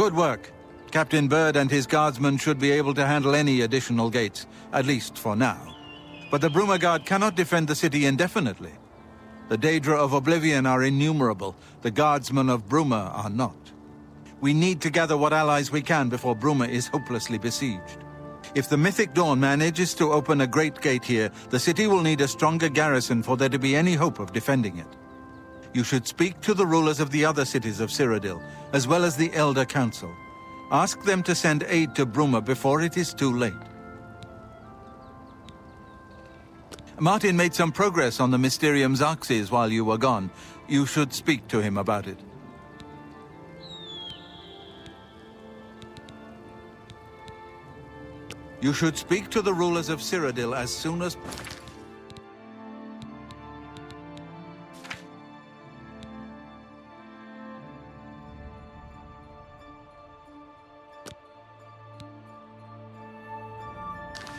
Good work. Captain Bird and his guardsmen should be able to handle any additional gates, at least for now. But the Bruma Guard cannot defend the city indefinitely. The Daedra of Oblivion are innumerable. The guardsmen of Bruma are not. We need to gather what allies we can before Bruma is hopelessly besieged. If the Mythic Dawn manages to open a great gate here, the city will need a stronger garrison for there to be any hope of defending it. You should speak to the rulers of the other cities of Cyrodiil, as well as the Elder Council. Ask them to send aid to Bruma before it is too late. Martin made some progress on the Mysterium Xarxes while you were gone. You should speak to him about it. You should speak to the rulers of Cyrodiil as soon as...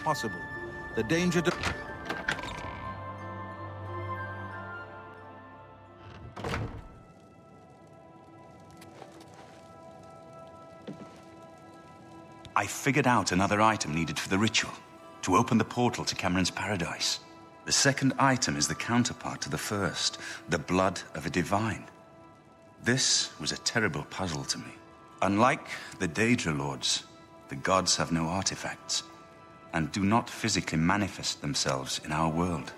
possible. The danger to... I figured out another item needed for the ritual, to open the portal to Cameron's paradise. The second item is the counterpart to the first, the blood of a divine. This was a terrible puzzle to me. Unlike the Daedra Lords, the gods have no artifacts, and do not physically manifest themselves in our world.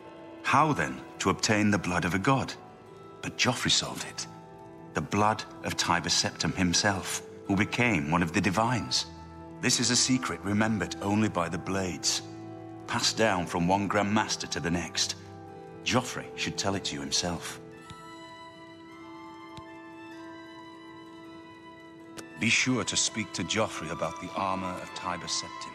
How then to obtain the blood of a god? But Joffrey solved it. The blood of Tiber Septim himself, who became one of the divines. This is a secret remembered only by the Blades, passed down from one Grand Master to the next. Joffrey should tell it to you himself. Be sure to speak to Joffrey about the armor of Tiber Septim.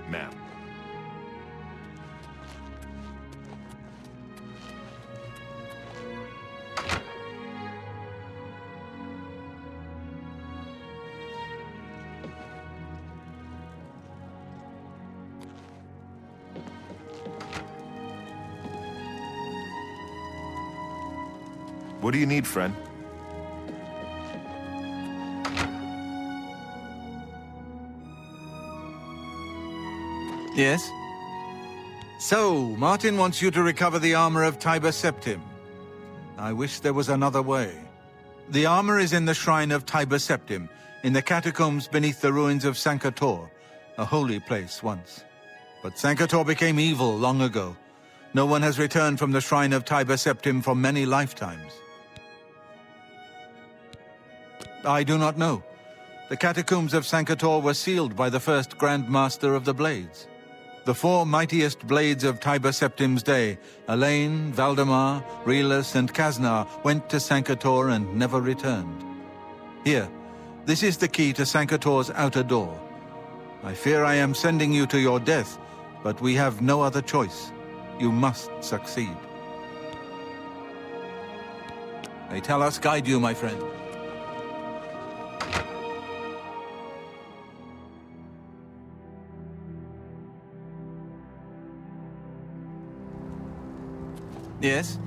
Ma'am. What do you need, friend? Yes? So, Martin wants you to recover the armor of Tiber Septim. I wish there was another way. The armor is in the shrine of Tiber Septim, in the catacombs beneath the ruins of Sankator, a holy place once. But Sankator became evil long ago. No one has returned from the shrine of Tiber Septim for many lifetimes. I do not know. The catacombs of Sankator were sealed by the first Grand Master of the Blades. The four mightiest blades of Tiber Septim's day, Elaine, Valdemar, Relus, and Kaznar, went to Sankator and never returned. Here, this is the key to Sankator's outer door. I fear I am sending you to your death, but we have no other choice. You must succeed. May Talos guide you, my friend. Yes?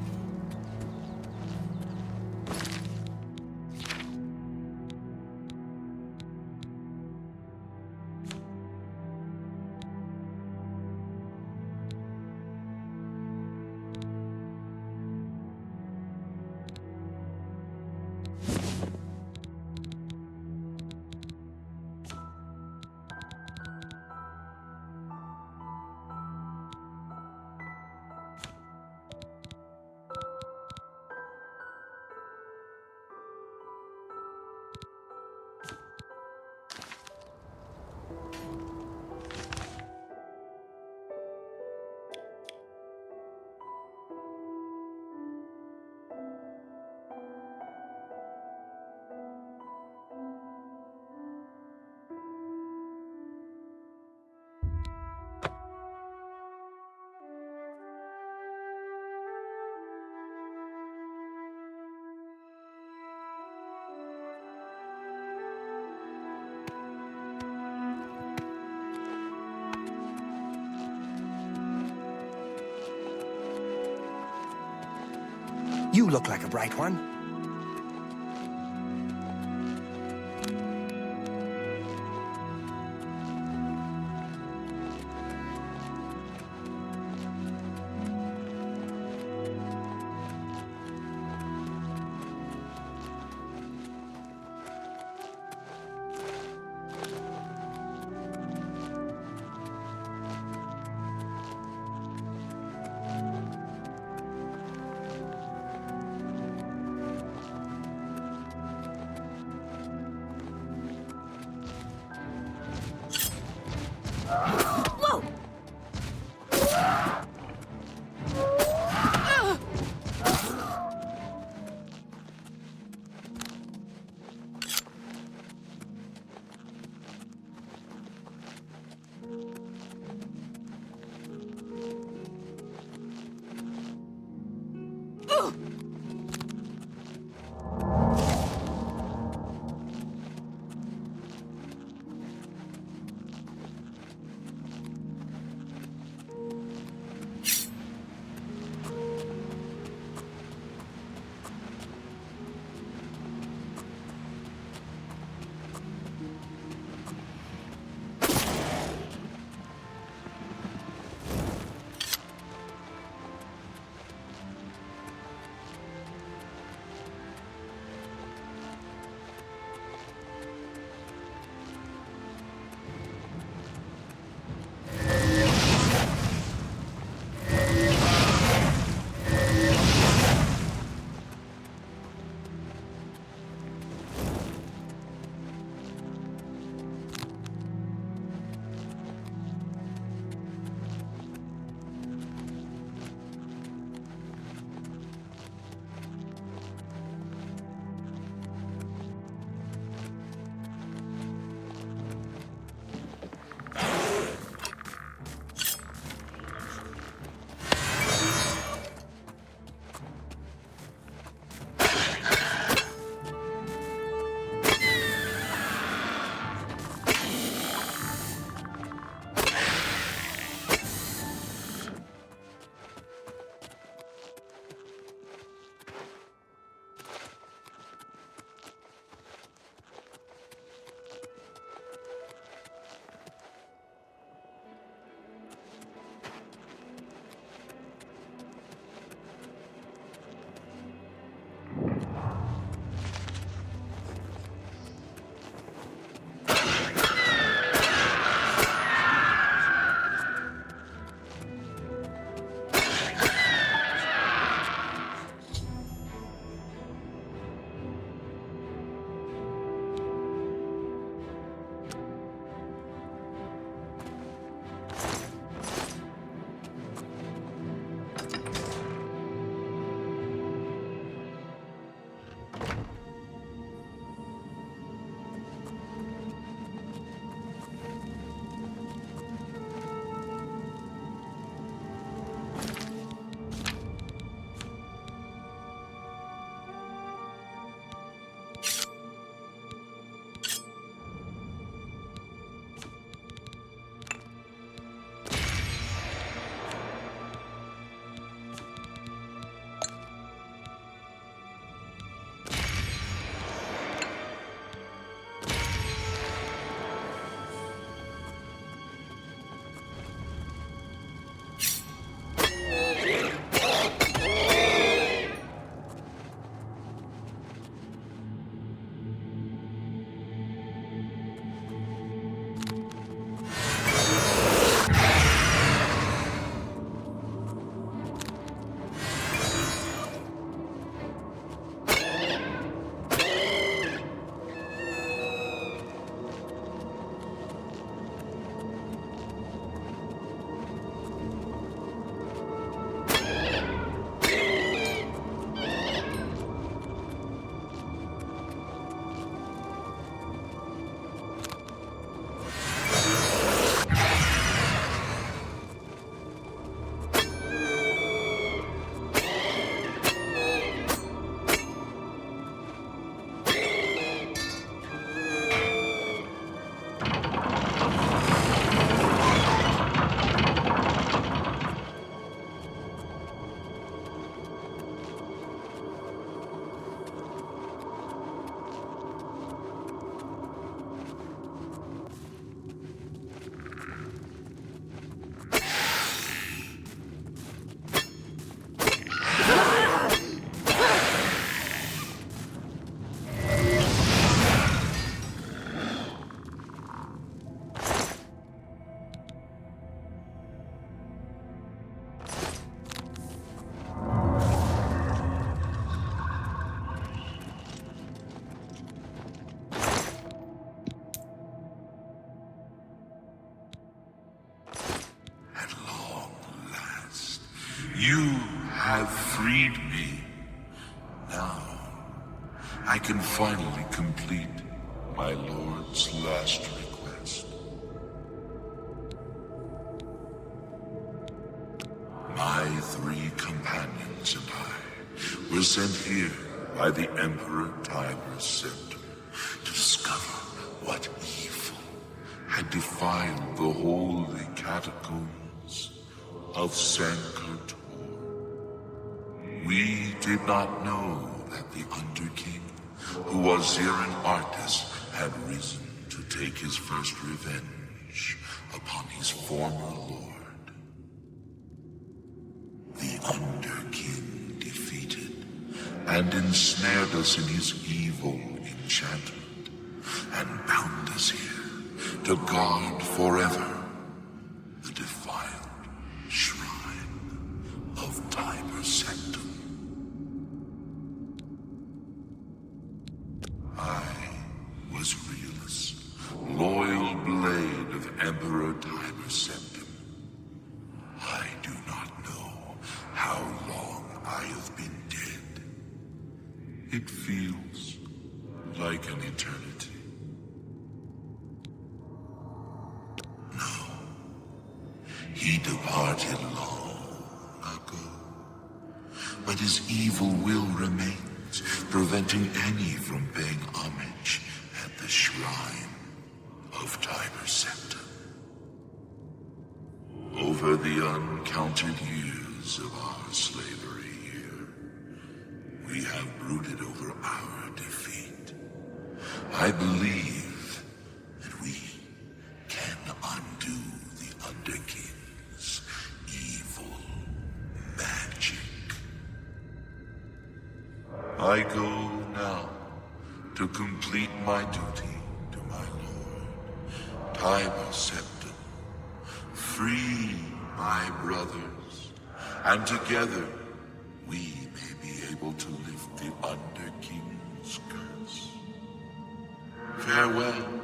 You look like a bright one. Whoa! You have freed me. Now, I can finally complete my lord's last request. My 3 companions and I were sent here by the Emperor Tiber's Scepter to discover what evil had defiled the holy catacombs of Sanctuary. We did not know that the Underking, who was Zirin Artis, had risen to take his first revenge upon his former lord. The Underking defeated and ensnared us in his evil enchantment and bound us here to guard forever the defiled shrine of Tiber Septum. I was Realus, loyal blade of Emperor Tiber Septum. I do not know how long I have been dead. It feels like an eternity. No, he departed long ago, but his evil will remains, preventing any from paying homage at the shrine of Tiber Septum. Over the uncounted years of our slavery here, we have brooded over our defeat. I believe that we can undo the Underking's evil magic. I go now to complete my duty to my lord, Tiber Septum, free my brothers, and together we may be able to lift the Underking's curse. Farewell.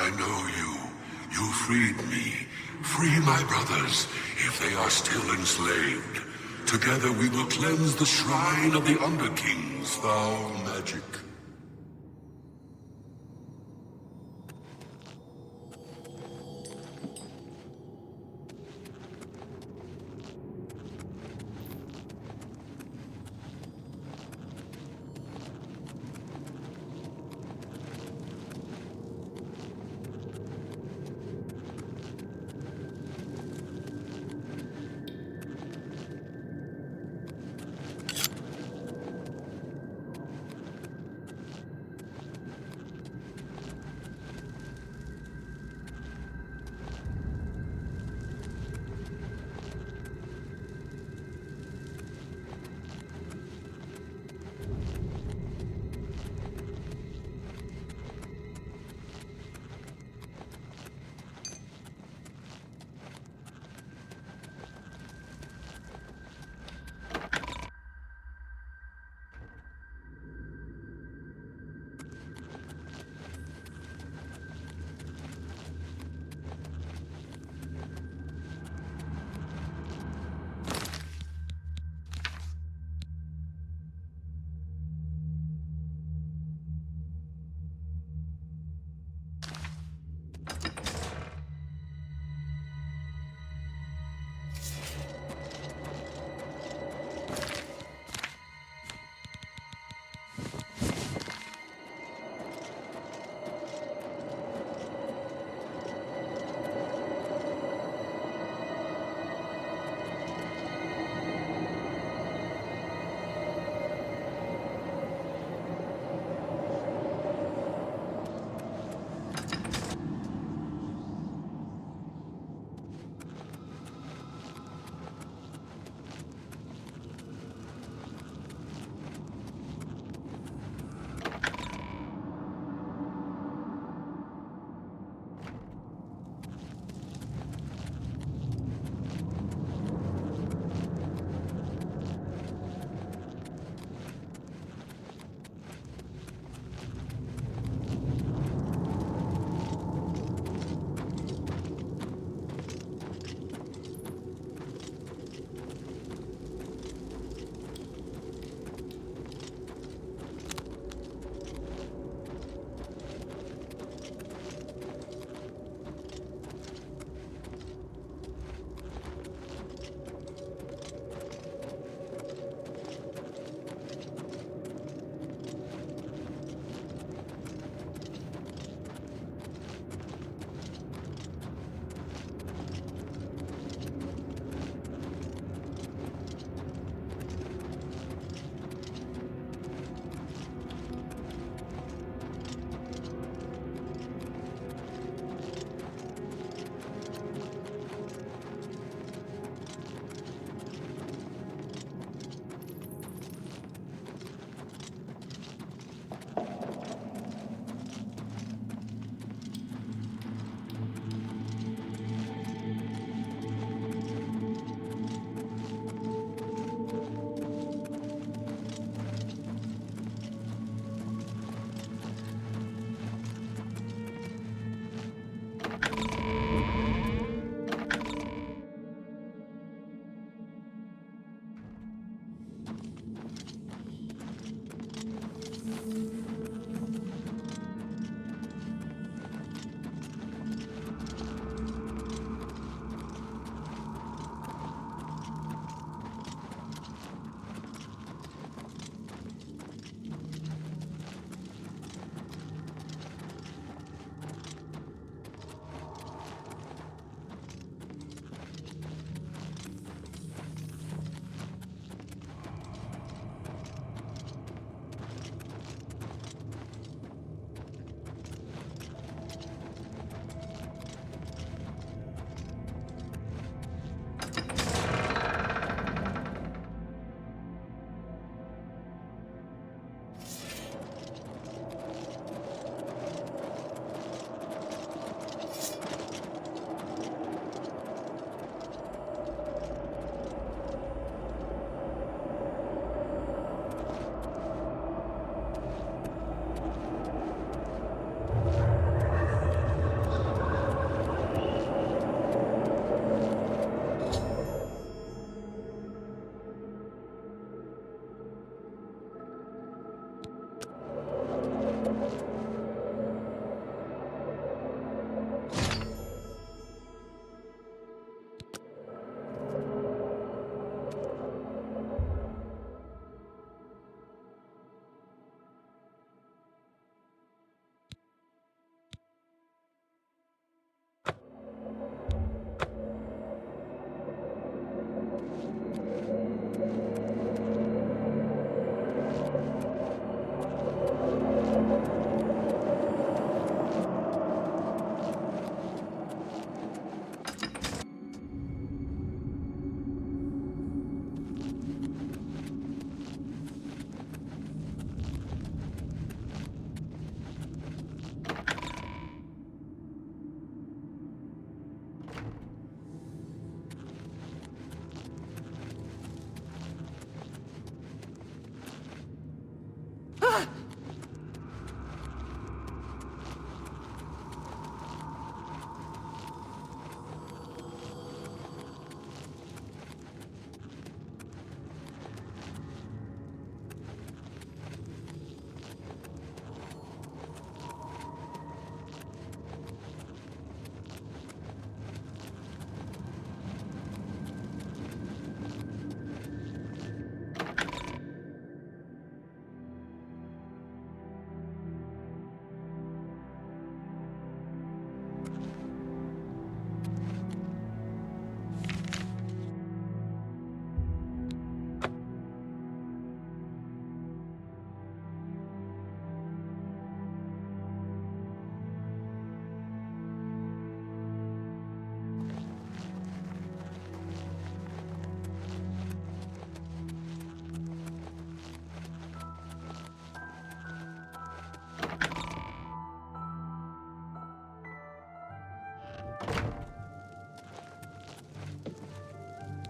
I know you. You freed me. Free my brothers, if they are still enslaved. Together we will cleanse the shrine of the Underking's foul magic.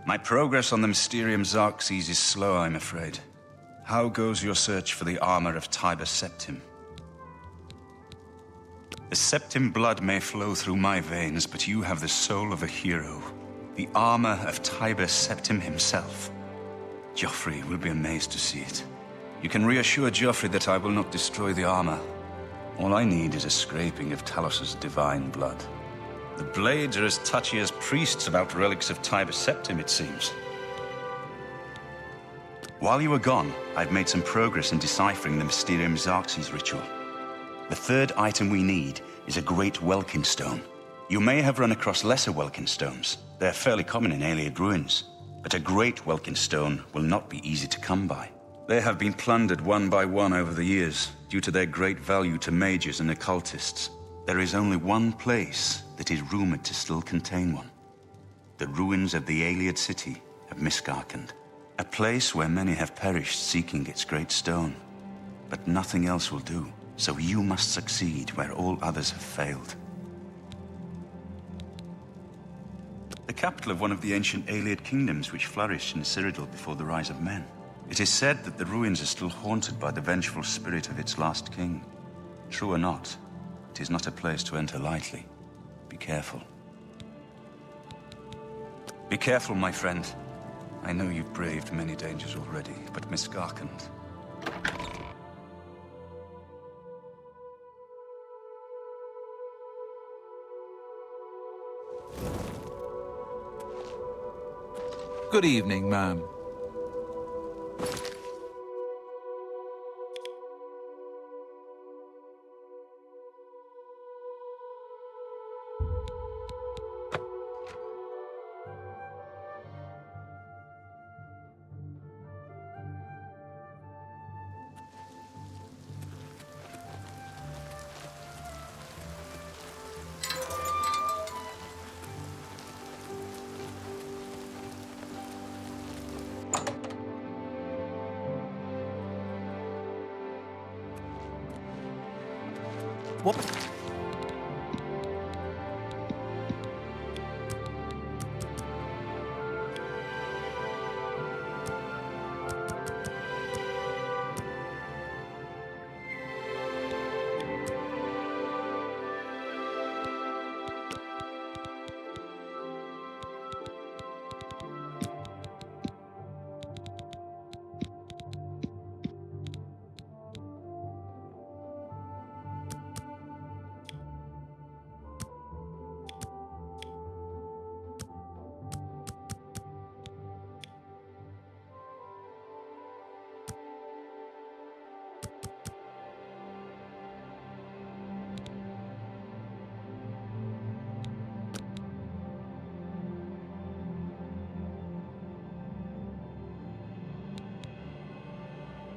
My progress on the Mysterium Xarxes is slow, I'm afraid. How goes your search for the armor of Tiber Septim? The Septim blood may flow through my veins, but you have the soul of a hero. The armor of Tiber Septim himself. Joffrey will be amazed to see it. You can reassure Joffrey that I will not destroy the armor. All I need is a scraping of Talos's divine blood. The Blades are as touchy as priests about relics of Tiber Septim, it seems. While you were gone, I've made some progress in deciphering the Mysterium Xarxes ritual. The third item we need is a Great Welkin Stone. You may have run across lesser Welkin Stones. They're fairly common in Ayleid ruins. But a Great Welkin Stone will not be easy to come by. They have been plundered one by one over the years, due to their great value to mages and occultists. There is only one place that is rumored to still contain one. The ruins of the Ayleid city of Miskarkand. A place where many have perished seeking its great stone. But nothing else will do, so you must succeed where all others have failed. The capital of one of the ancient Ayleid kingdoms which flourished in Cyrodiil before the rise of men. It is said that the ruins are still haunted by the vengeful spirit of its last king. True or not, it is not a place to enter lightly. Be careful. Be careful, my friend. I know you've braved many dangers already, but Miskarkand... Good evening, ma'am. What?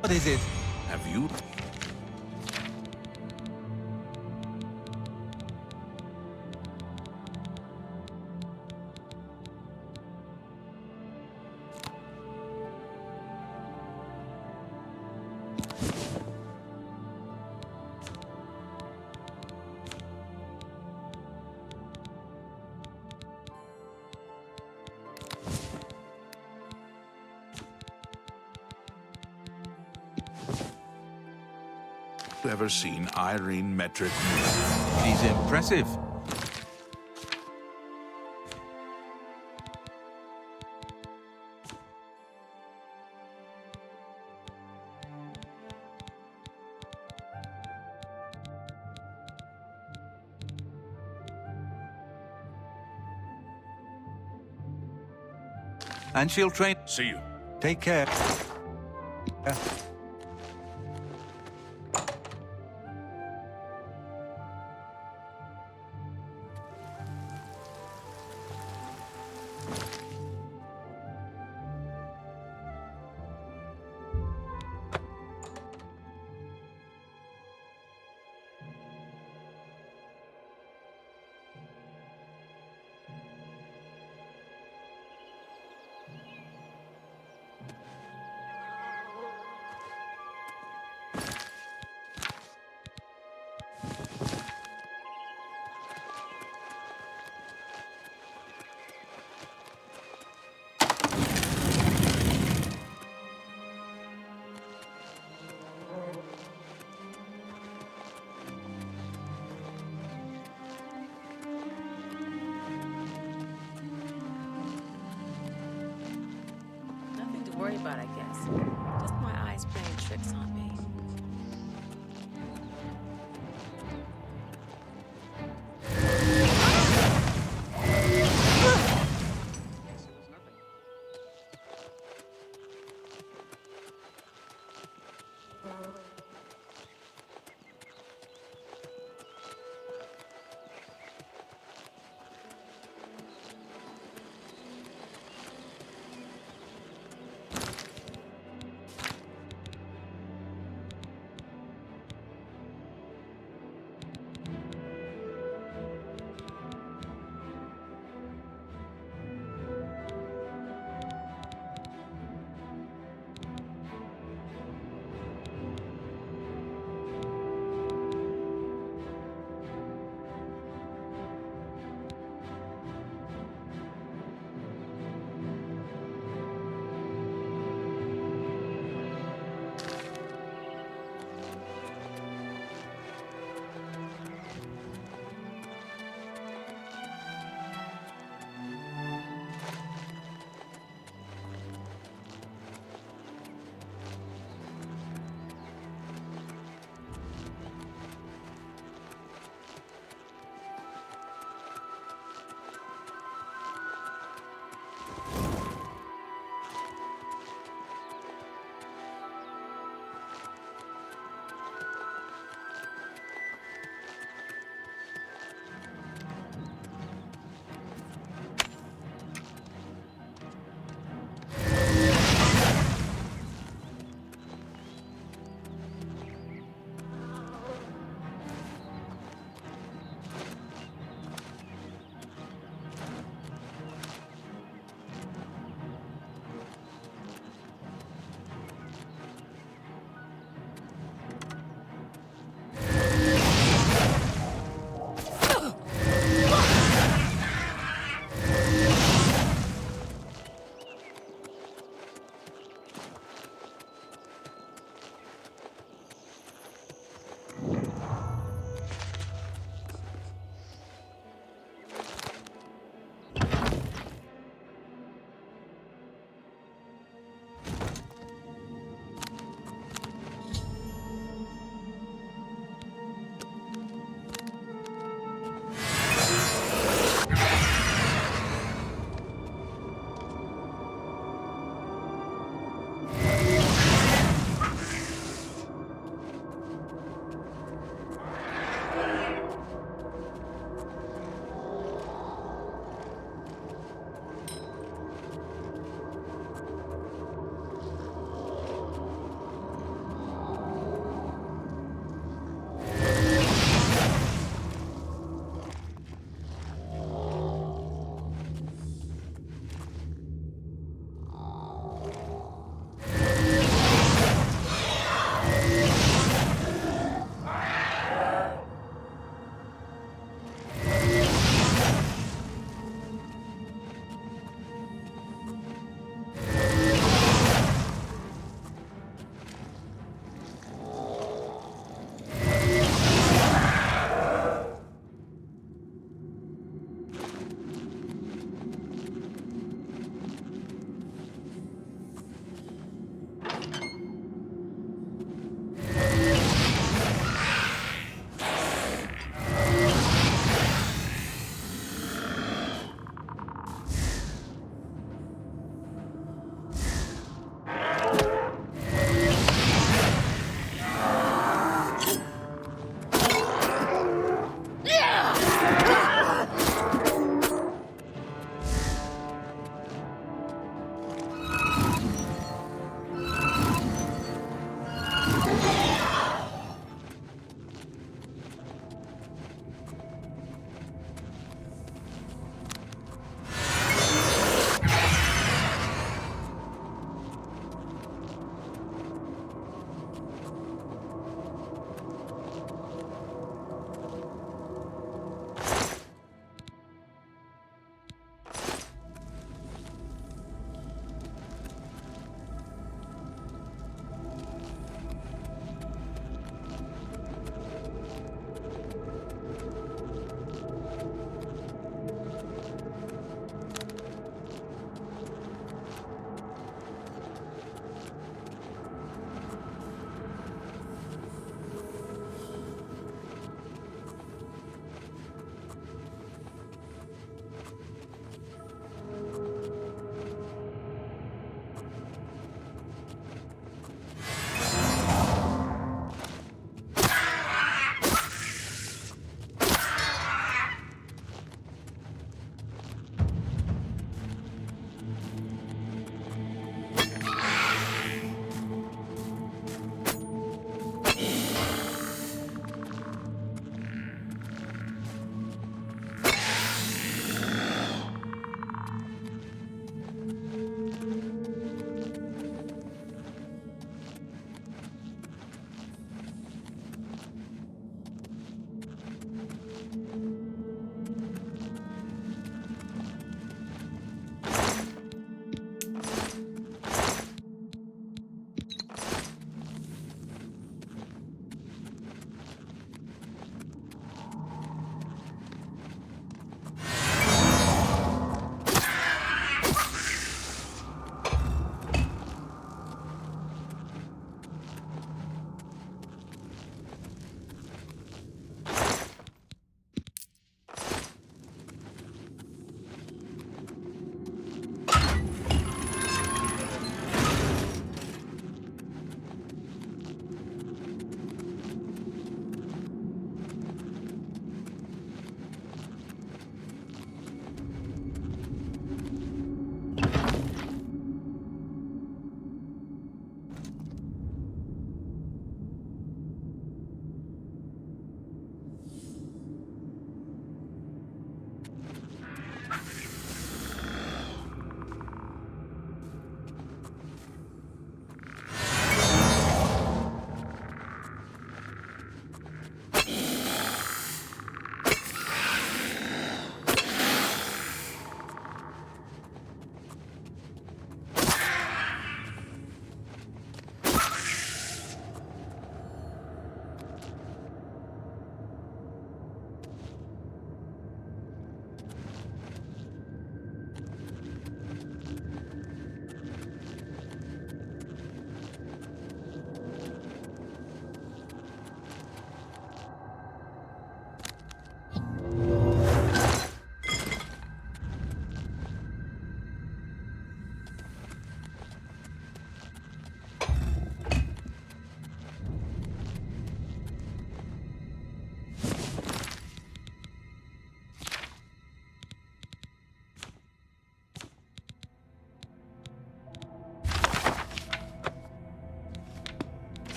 What is it? Have you? Ever seen Irene Metric? She's impressive. And she'll train. See you. Take care. worry about, I guess. Just my eyes playing tricks on me.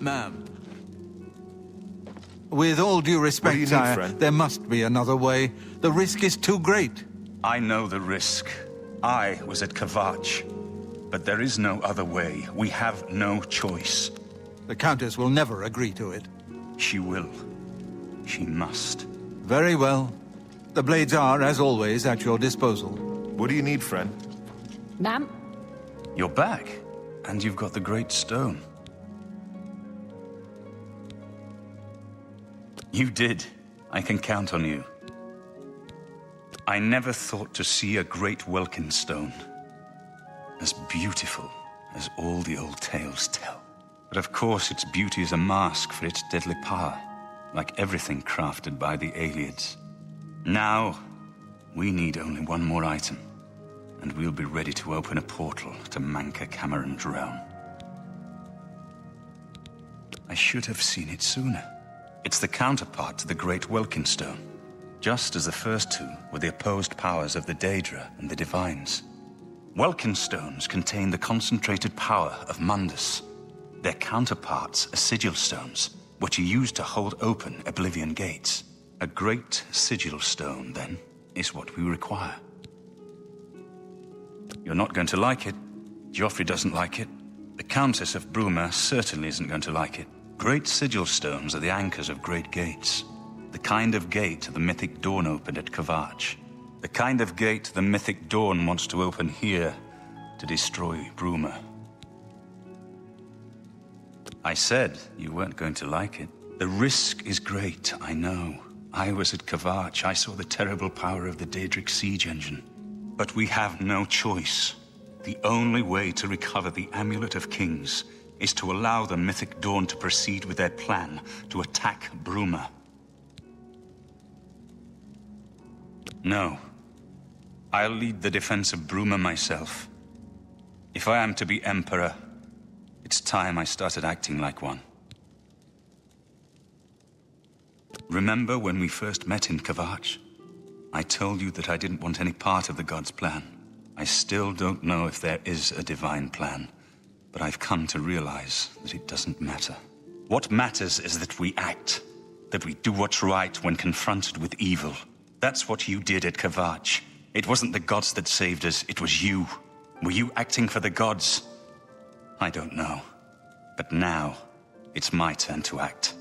Ma'am. With all due What do respect, you need, sire, friend? there must be another way. The risk is too great. I know the risk. I was at Kvatch. But there is no other way. We have no choice. The Countess will never agree to it. She will. She must. Very well. The blades are, as always, at your disposal. What do you need, friend? Ma'am? You're back. And you've got the Great Stone. You did. I can count on you. I never thought to see a great Welkin stone. As beautiful as all the old tales tell. But of course its beauty is a mask for its deadly power, like everything crafted by the Aelids. Now, we need only one more item, and we'll be ready to open a portal to Manca Cameron's realm. I should have seen it sooner. It's the counterpart to the Great Welkin Stone, just as the first two were the opposed powers of the Daedra and the Divines. Welkin stones contain the concentrated power of Mundus. Their counterparts are sigil stones, which are used to hold open Oblivion gates. A great sigil stone, then, is what we require. You're not going to like it. Joffrey doesn't like it. The Countess of Bruma certainly isn't going to like it. Great sigil stones are the anchors of great gates. The kind of gate the mythic Dawn opened at Kvatch. The kind of gate the mythic Dawn wants to open here to destroy Bruma. I said you weren't going to like it. The risk is great, I know. I was at Kvatch. I saw the terrible power of the Daedric siege engine. But we have no choice. The only way to recover the Amulet of Kings is to allow the mythic Dawn to proceed with their plan to attack Bruma. No. I'll lead the defense of Bruma myself. If I am to be Emperor, it's time I started acting like one. Remember when we first met in Kvatch? I told you that I didn't want any part of the gods' plan. I still don't know if there is a divine plan, but I've come to realize that it doesn't matter. What matters is that we act, that we do what's right when confronted with evil. That's what you did at Kvatch. It wasn't the gods that saved us, it was you. Were you acting for the gods? I don't know. But now, it's my turn to act.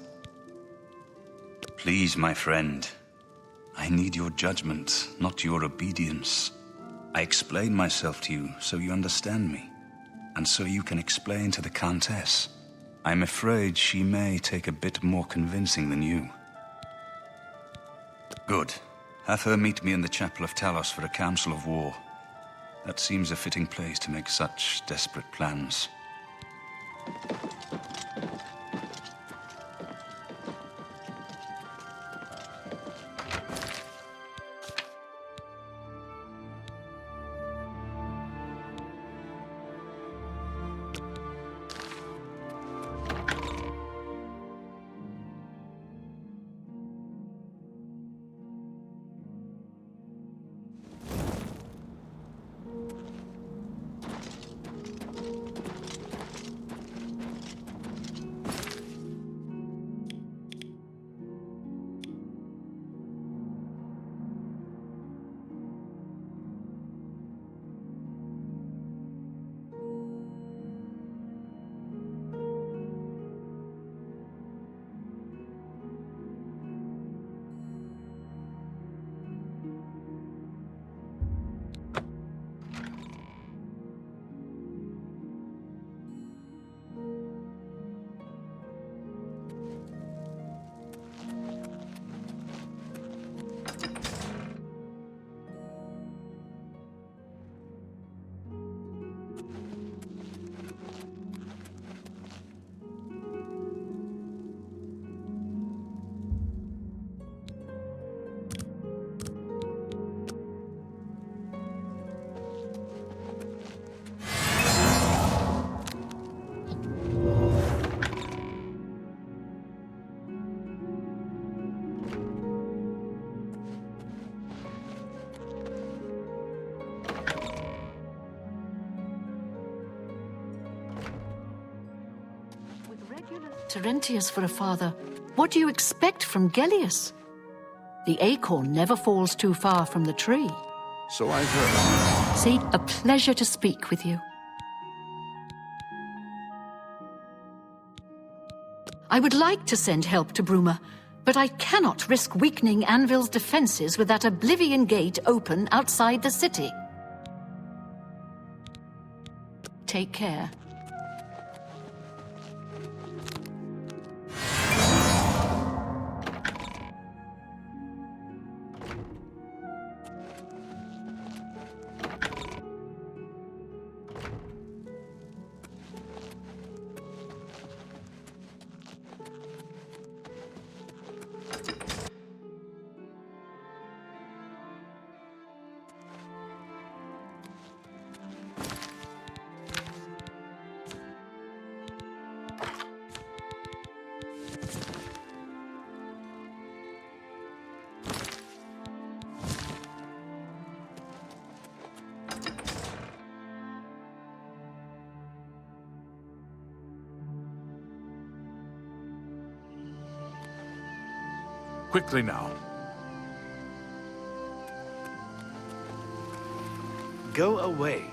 Please, my friend. I need your judgment, not your obedience. I explain myself to you so you understand me, and so you can explain to the Countess. I'm afraid she may take a bit more convincing than you. Good. Have her meet me in the Chapel of Talos for a council of war. That seems a fitting place to make such desperate plans. Terentius for a father. What do you expect from Gellius? The acorn never falls too far from the tree. So I've heard. See, a pleasure to speak with you. I would like to send help to Bruma, but I cannot risk weakening Anvil's defenses with that Oblivion gate open outside the city. Take care. Quickly now. Go away.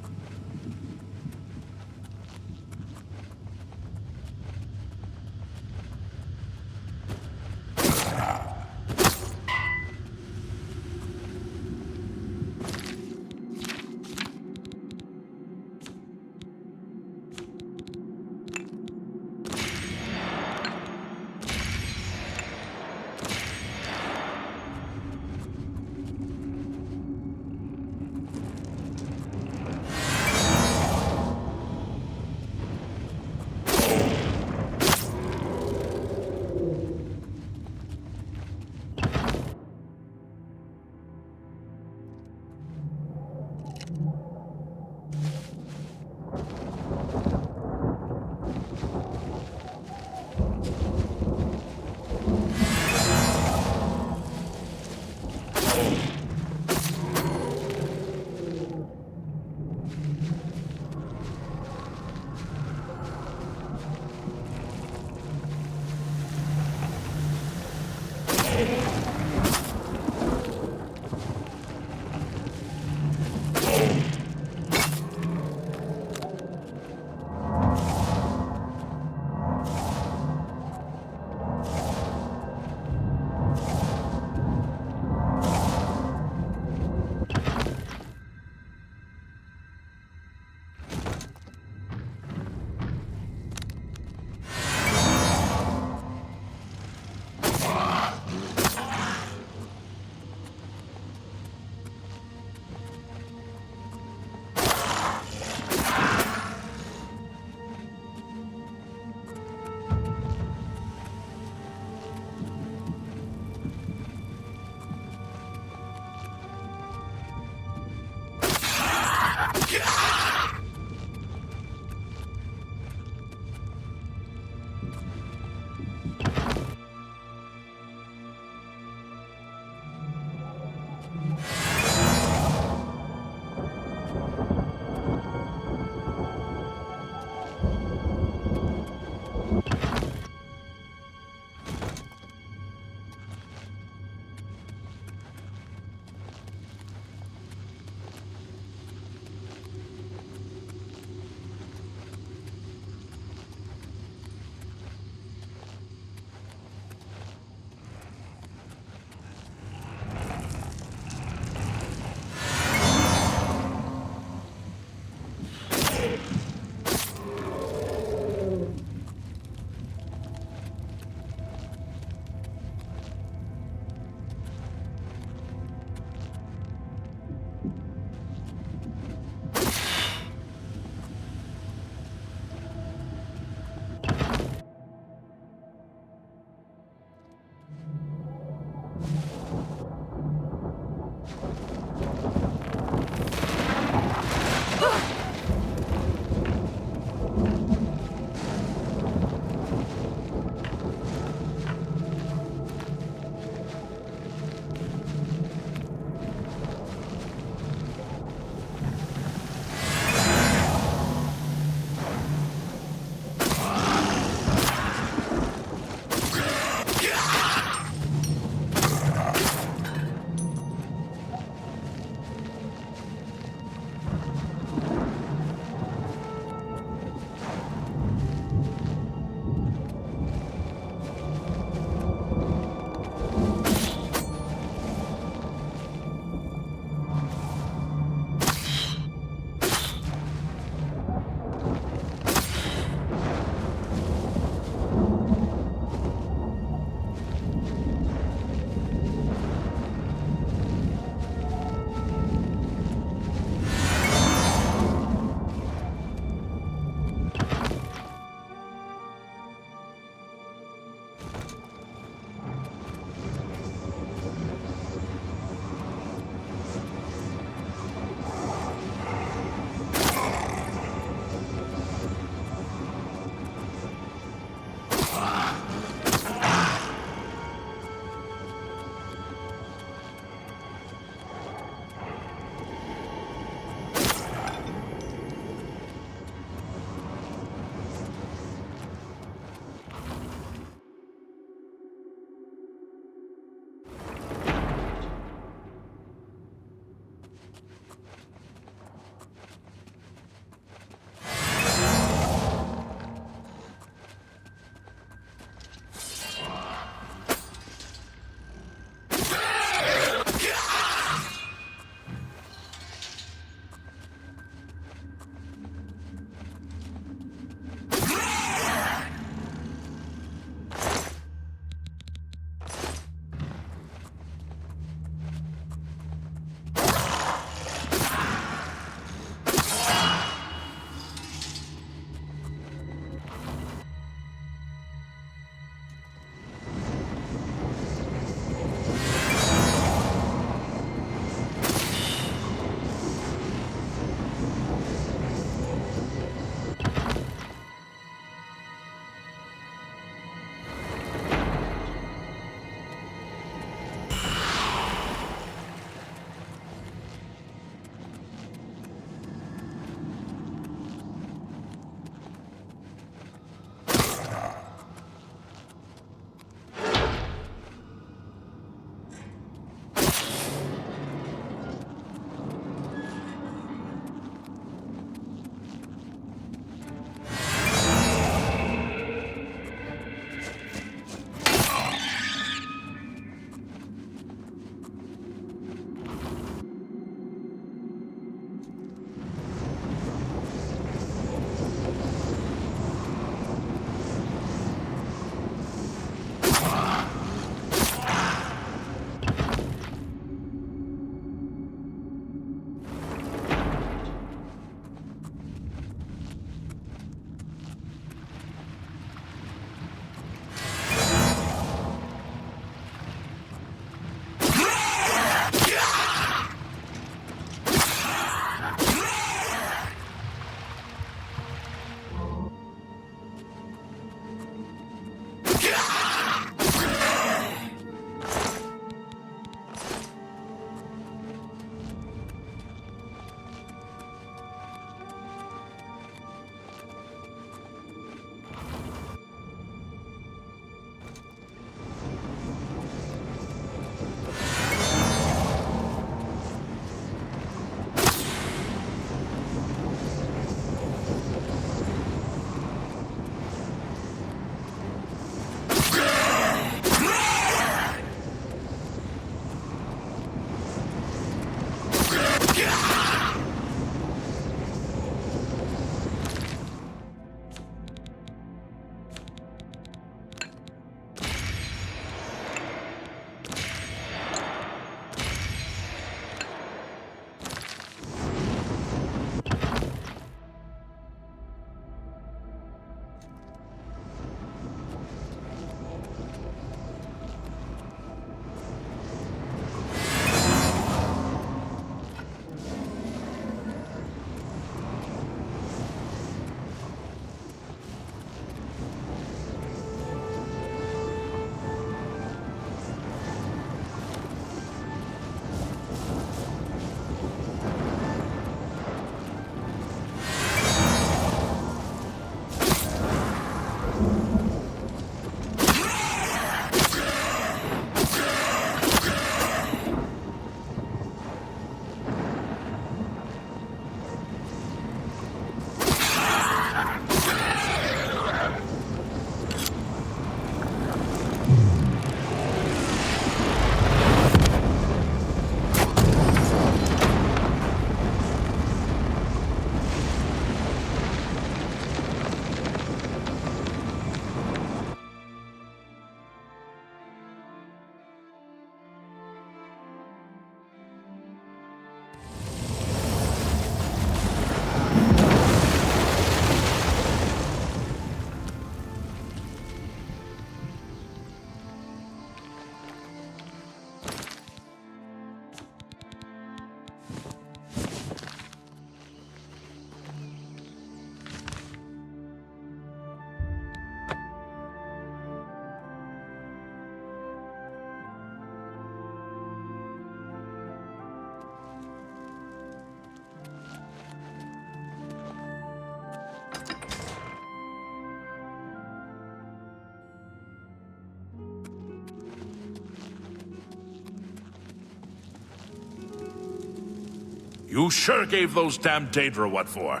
You sure gave those damn Daedra what for.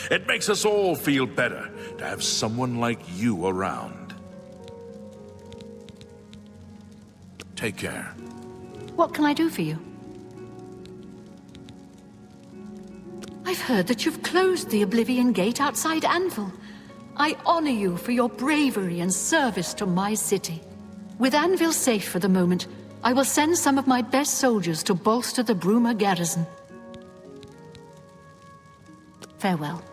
It makes us all feel better to have someone like you around. Take care. What can I do for you? I've heard that you've closed the Oblivion Gate outside Anvil. I honor you for your bravery and service to my city. With Anvil safe for the moment, I will send some of my best soldiers to bolster the Bruma garrison. Farewell.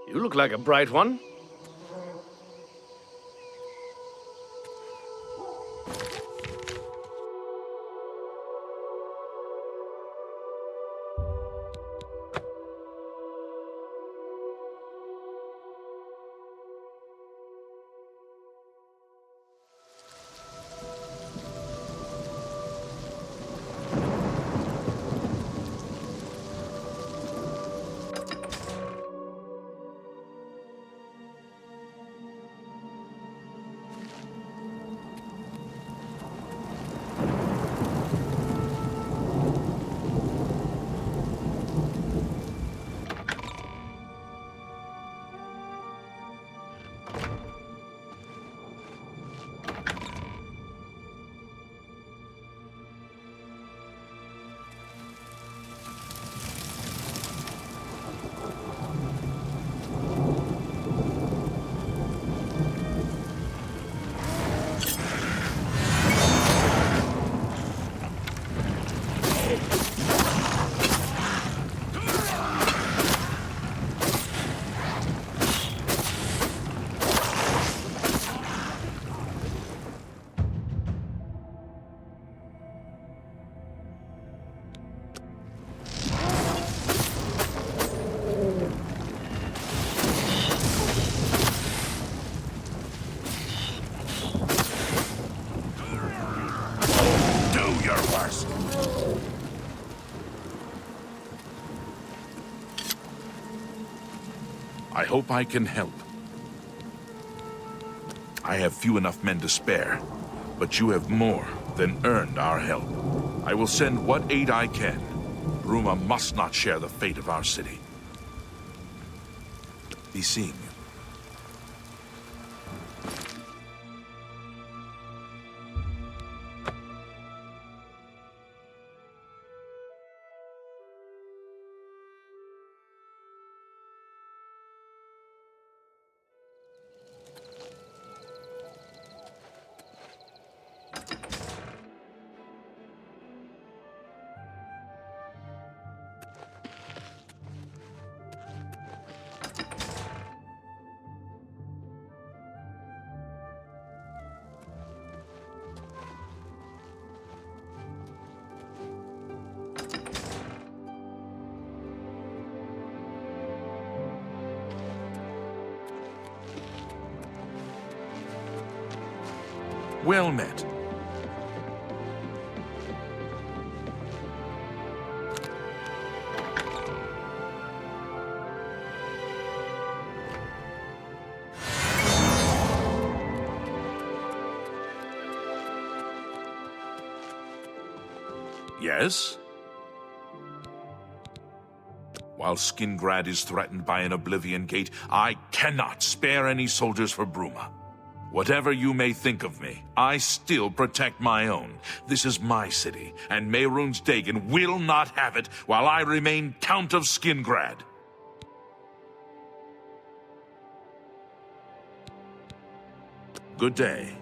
You look like a bright one. I hope I can help. I have few enough men to spare, but you have more than earned our help. I will send what aid I can. Bruma must not share the fate of our city. Be seeing you. Well met. Yes? While Skingrad is threatened by an Oblivion Gate, I cannot spare any soldiers for Bruma. Whatever you may think of me, I still protect my own. This is my city, and Mehrunes Dagon will not have it while I remain Count of Skingrad. Good day.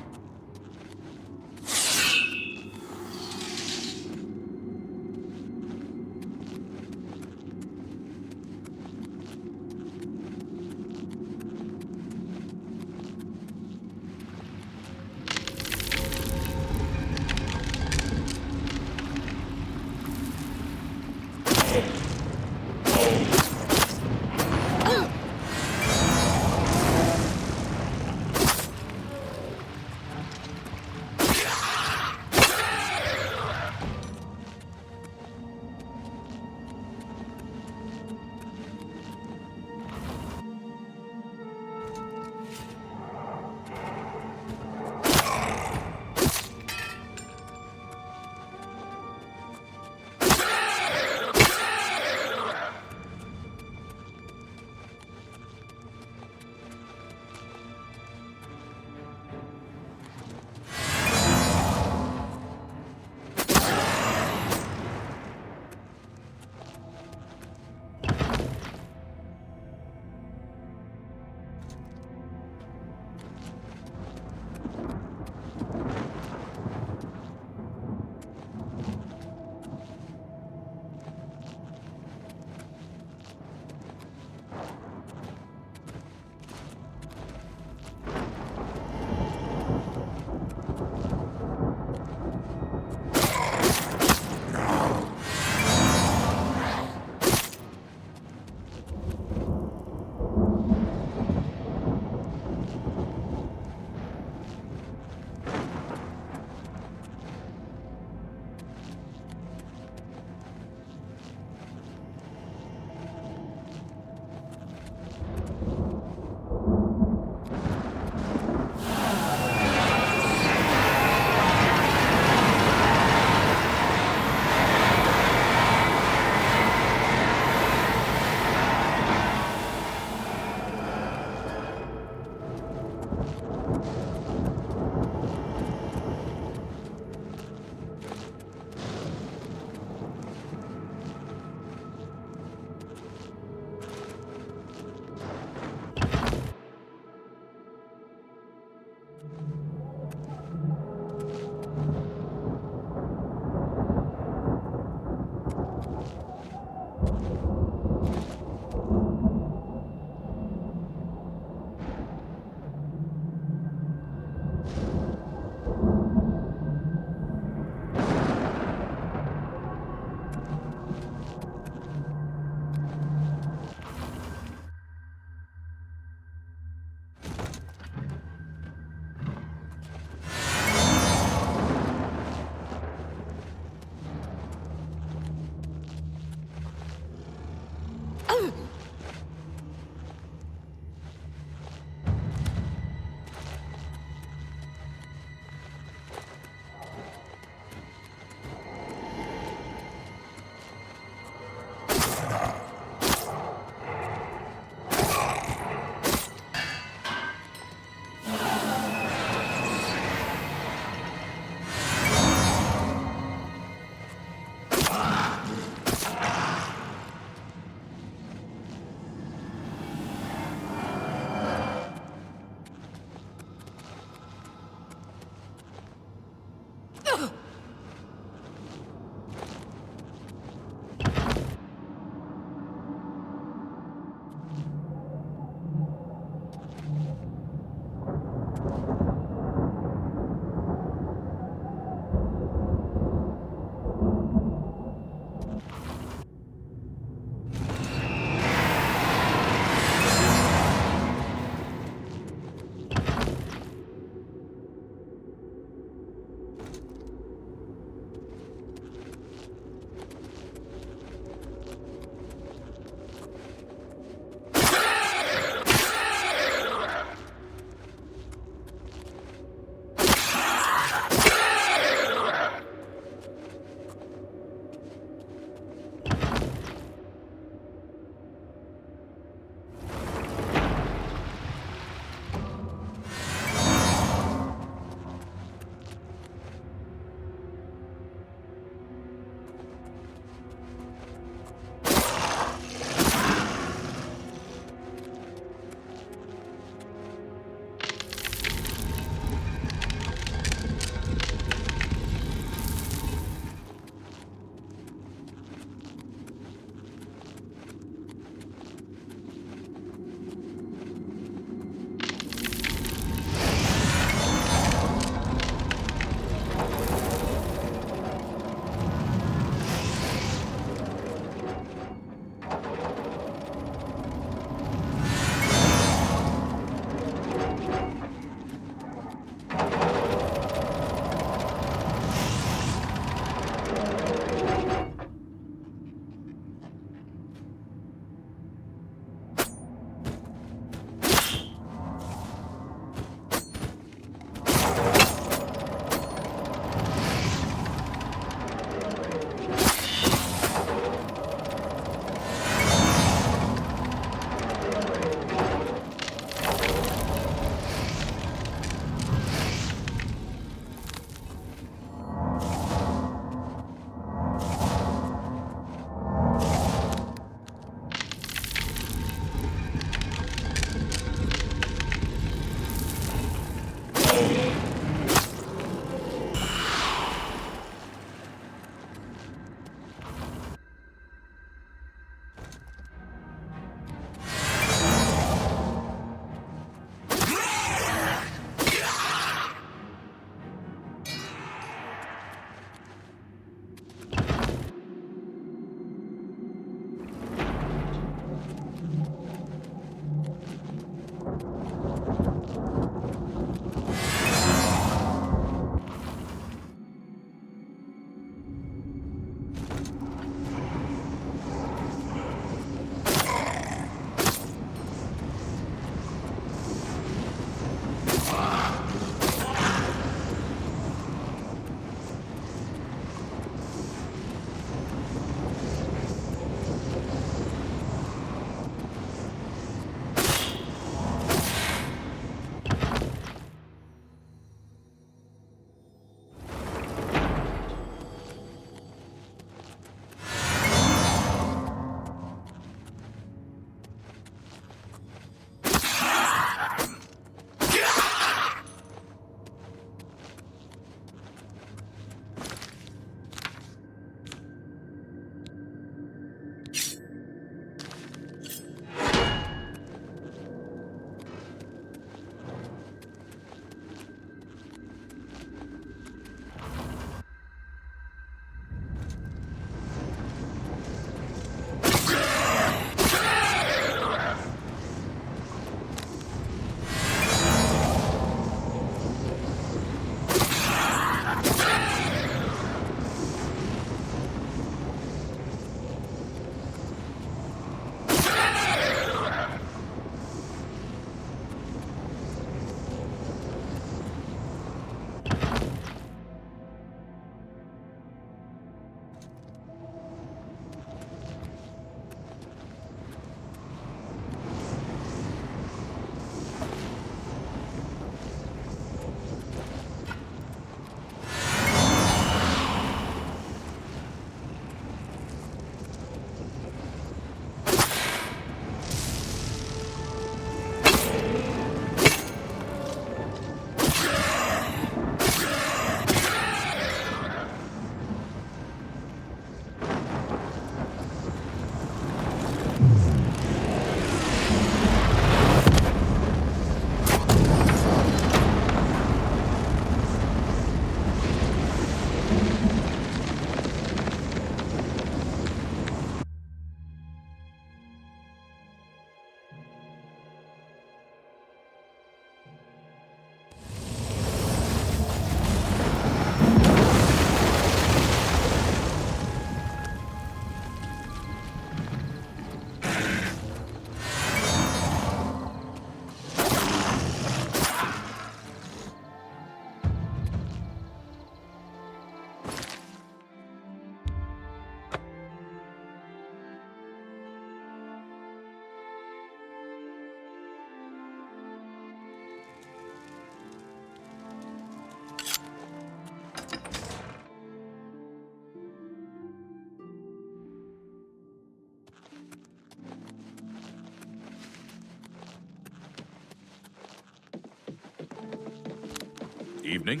Evening.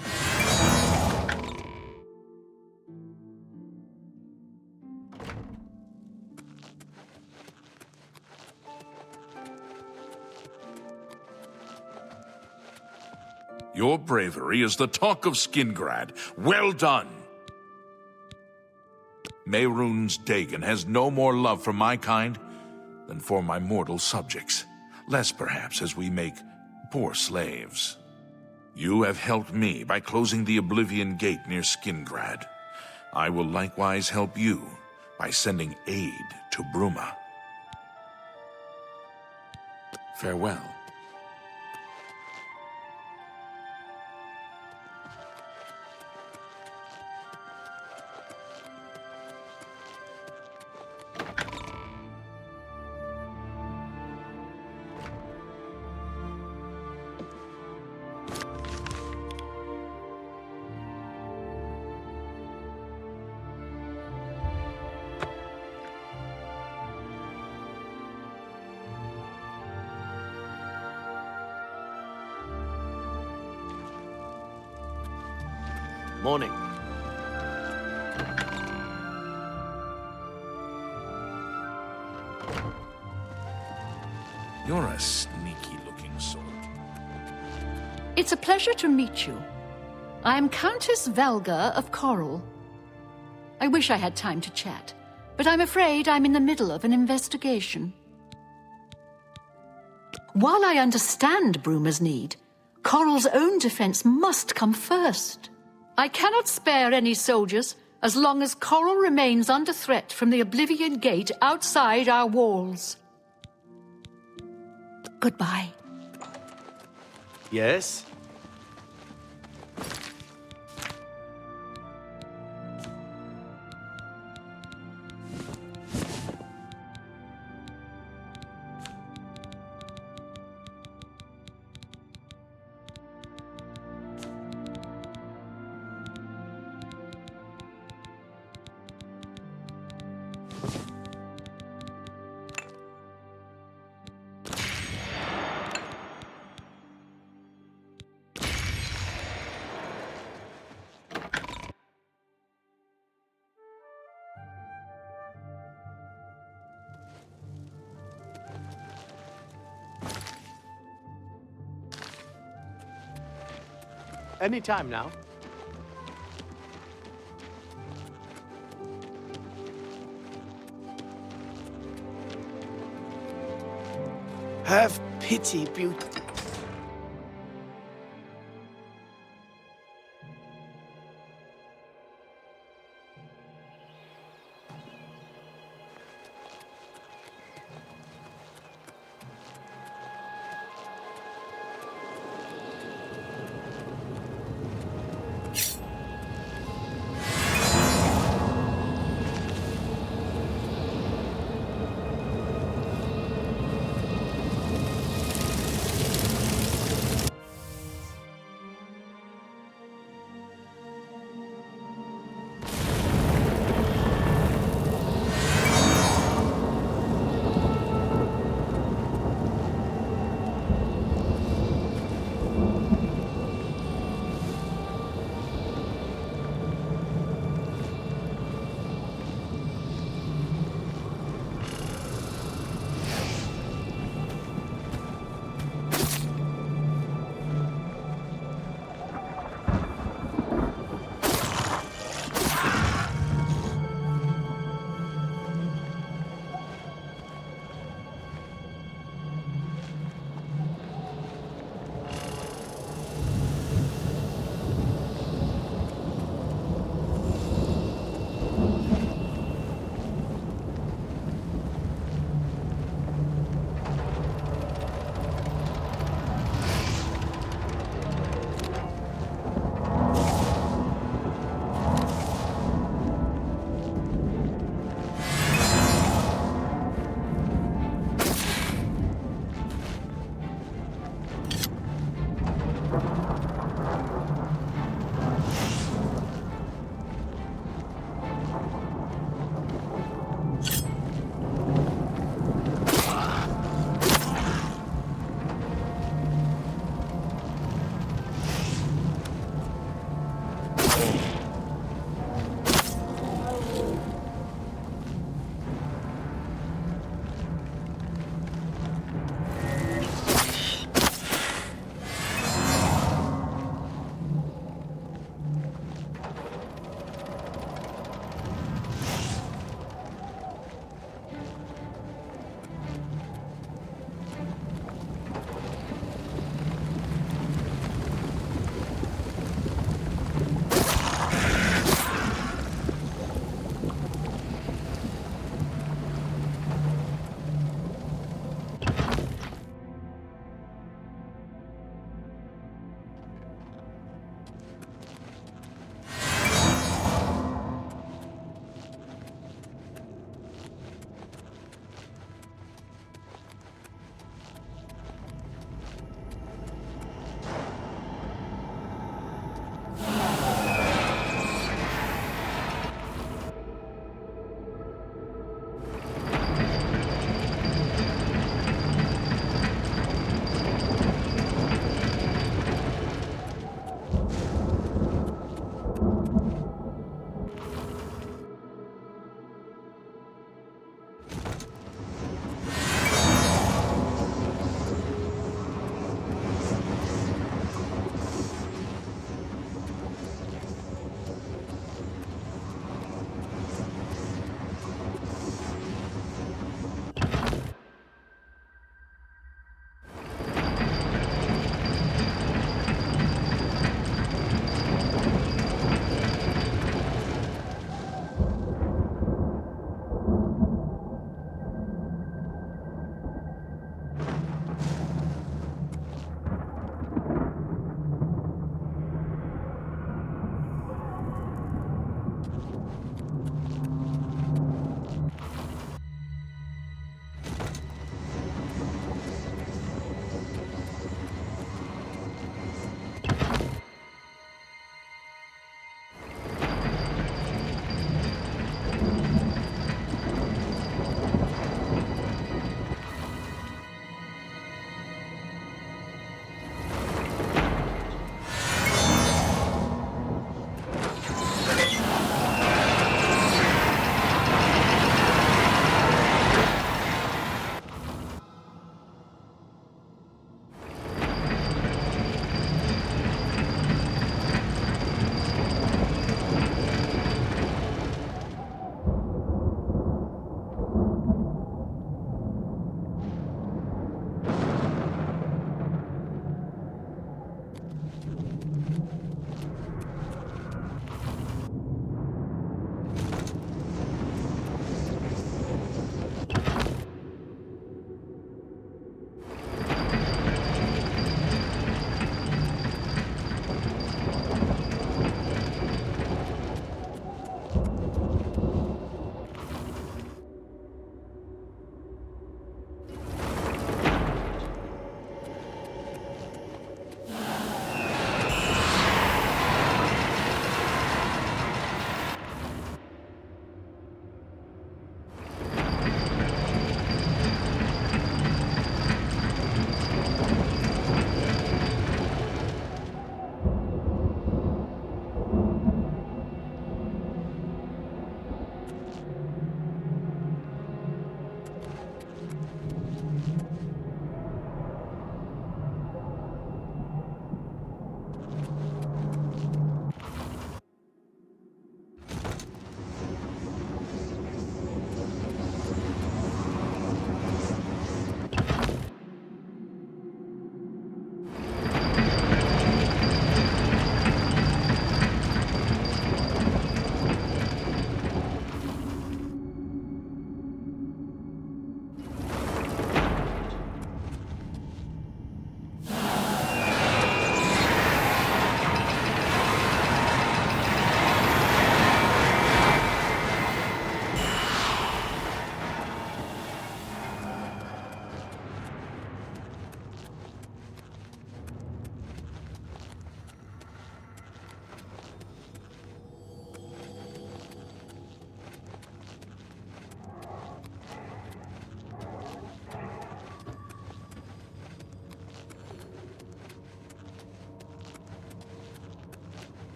Your bravery is the talk of Skingrad. Well done! Mehrunes Dagon has no more love for my kind than for my mortal subjects. Less, perhaps, as we make poor slaves. You have helped me by closing the Oblivion Gate near Skingrad. I will likewise help you by sending aid to Bruma. Farewell. Morning. You're a sneaky-looking sort. It's a pleasure to meet you. I am Countess Velga of Coral. I wish I had time to chat, but I'm afraid I'm in the middle of an investigation. While I understand Bruma's need, Coral's own defense must come first. I cannot spare any soldiers as long as Coral remains under threat from the Oblivion Gate outside our walls. Goodbye. Yes? Any time now. Have pity, beauty.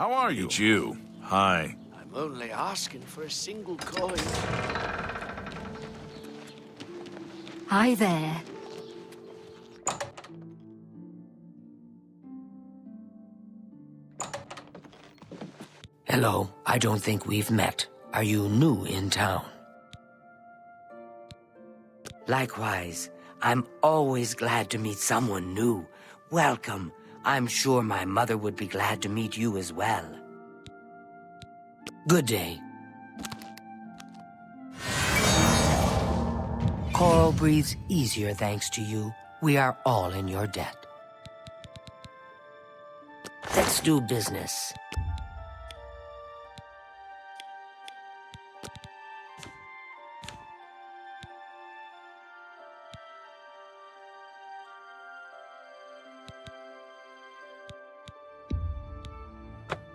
How are you? It's you. Hi. I'm only asking for a single coin. Hi there. Hello, I don't think we've met. Are you new in town? Likewise, I'm always glad to meet someone new. Welcome. I'm sure my mother would be glad to meet you as well. Good day. Coral breathes easier thanks to you. We are all in your debt. Let's do business.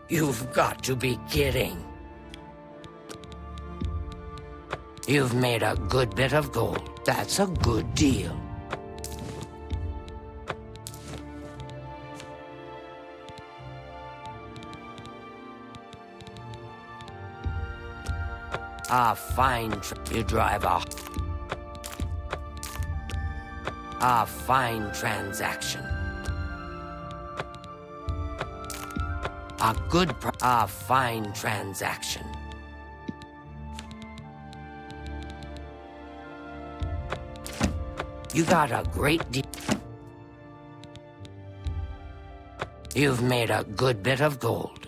You've got to be kidding. You've made a good bit of gold. That's a good deal. A fine you drive a fine transaction. A fine transaction. You got a great deal. You've made a good bit of gold.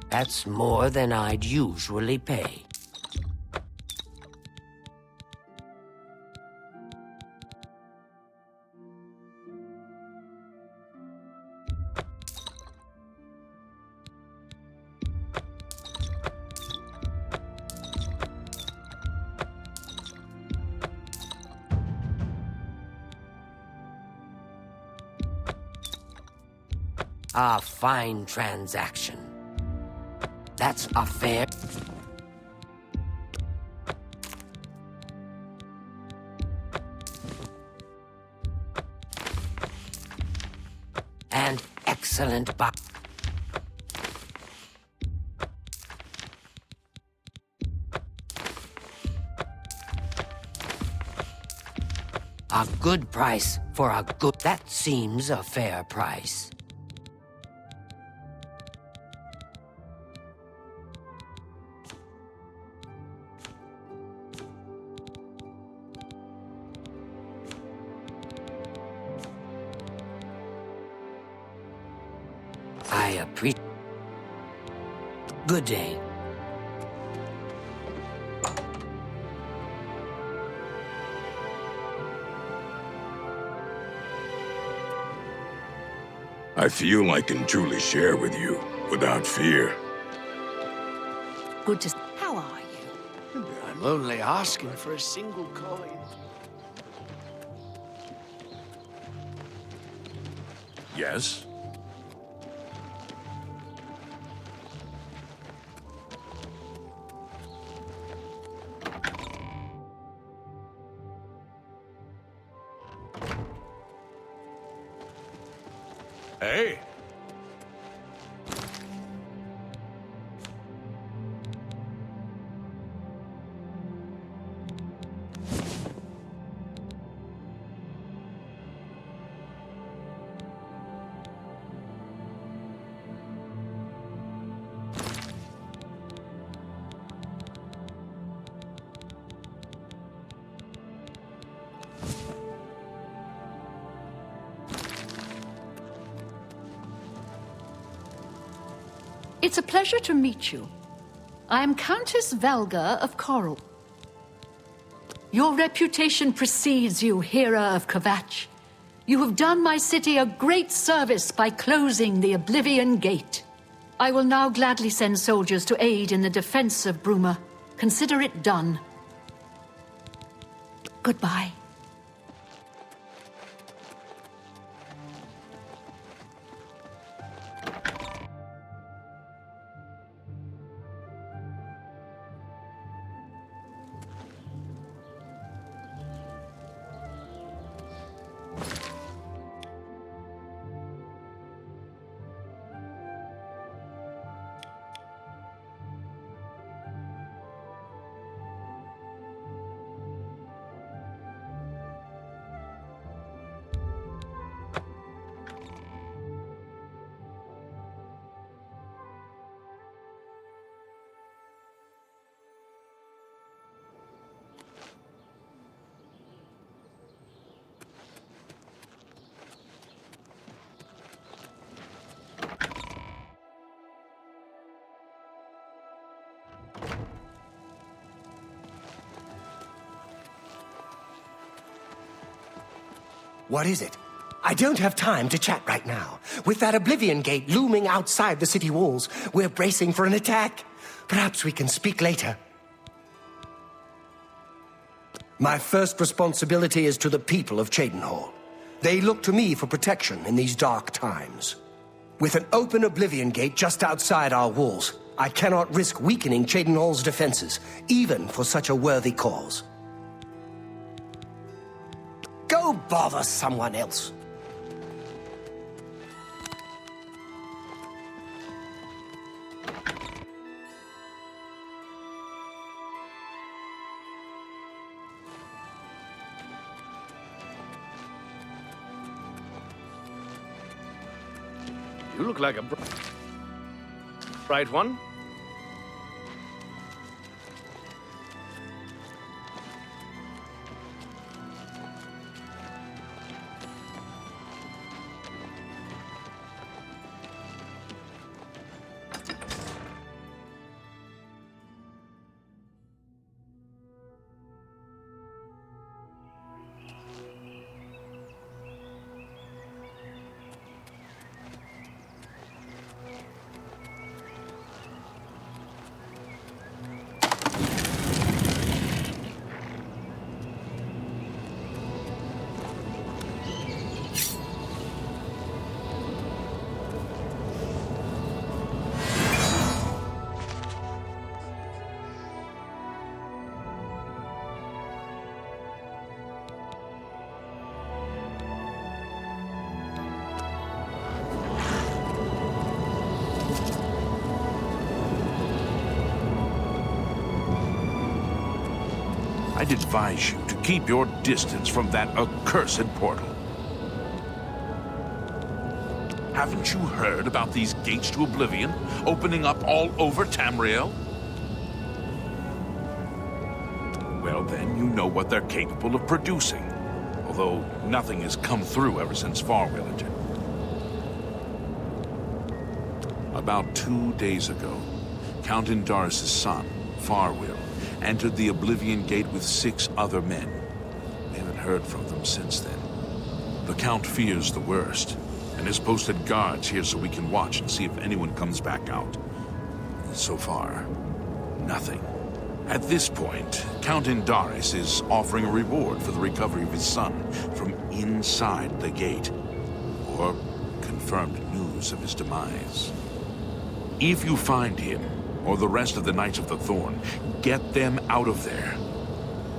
That's more than I'd usually pay. A fine transaction. That's a fair... and excellent buy. A good price for a good... That seems a fair price. I appreciate... Good day. I feel I can truly share with you, without fear. Good to... How are you? I'm only asking for a single coin. Yes? Hey! It's a pleasure to meet you. I am Countess Velga of Coral. Your reputation precedes you, Hera of Kvatch. You have done my city a great service by closing the Oblivion Gate. I will now gladly send soldiers to aid in the defense of Bruma. Consider it done. Goodbye. What is it? I don't have time to chat right now. With that Oblivion Gate looming outside the city walls, we're bracing for an attack. Perhaps we can speak later. My first responsibility is to the people of Cheydinhal. They look to me for protection in these dark times. With an open Oblivion Gate just outside our walls, I cannot risk weakening Cheydinhal's defenses, even for such a worthy cause. Go bother someone else. You look like a bright one. I'd advise you to keep your distance from that accursed portal. Haven't you heard about these gates to Oblivion opening up all over Tamriel? Well, then you know what they're capable of producing. Although nothing has come through ever since Farwell entered. About 2 days ago, Count Indaris' son, Farwell, entered the Oblivion Gate with 6 other men. We haven't heard from them since then. The Count fears the worst, and has posted guards here so we can watch and see if anyone comes back out. So far, nothing. At this point, Count Indaris is offering a reward for the recovery of his son from inside the gate, or confirmed news of his demise. If you find him, or the rest of the Knights of the Thorn, get them out of there.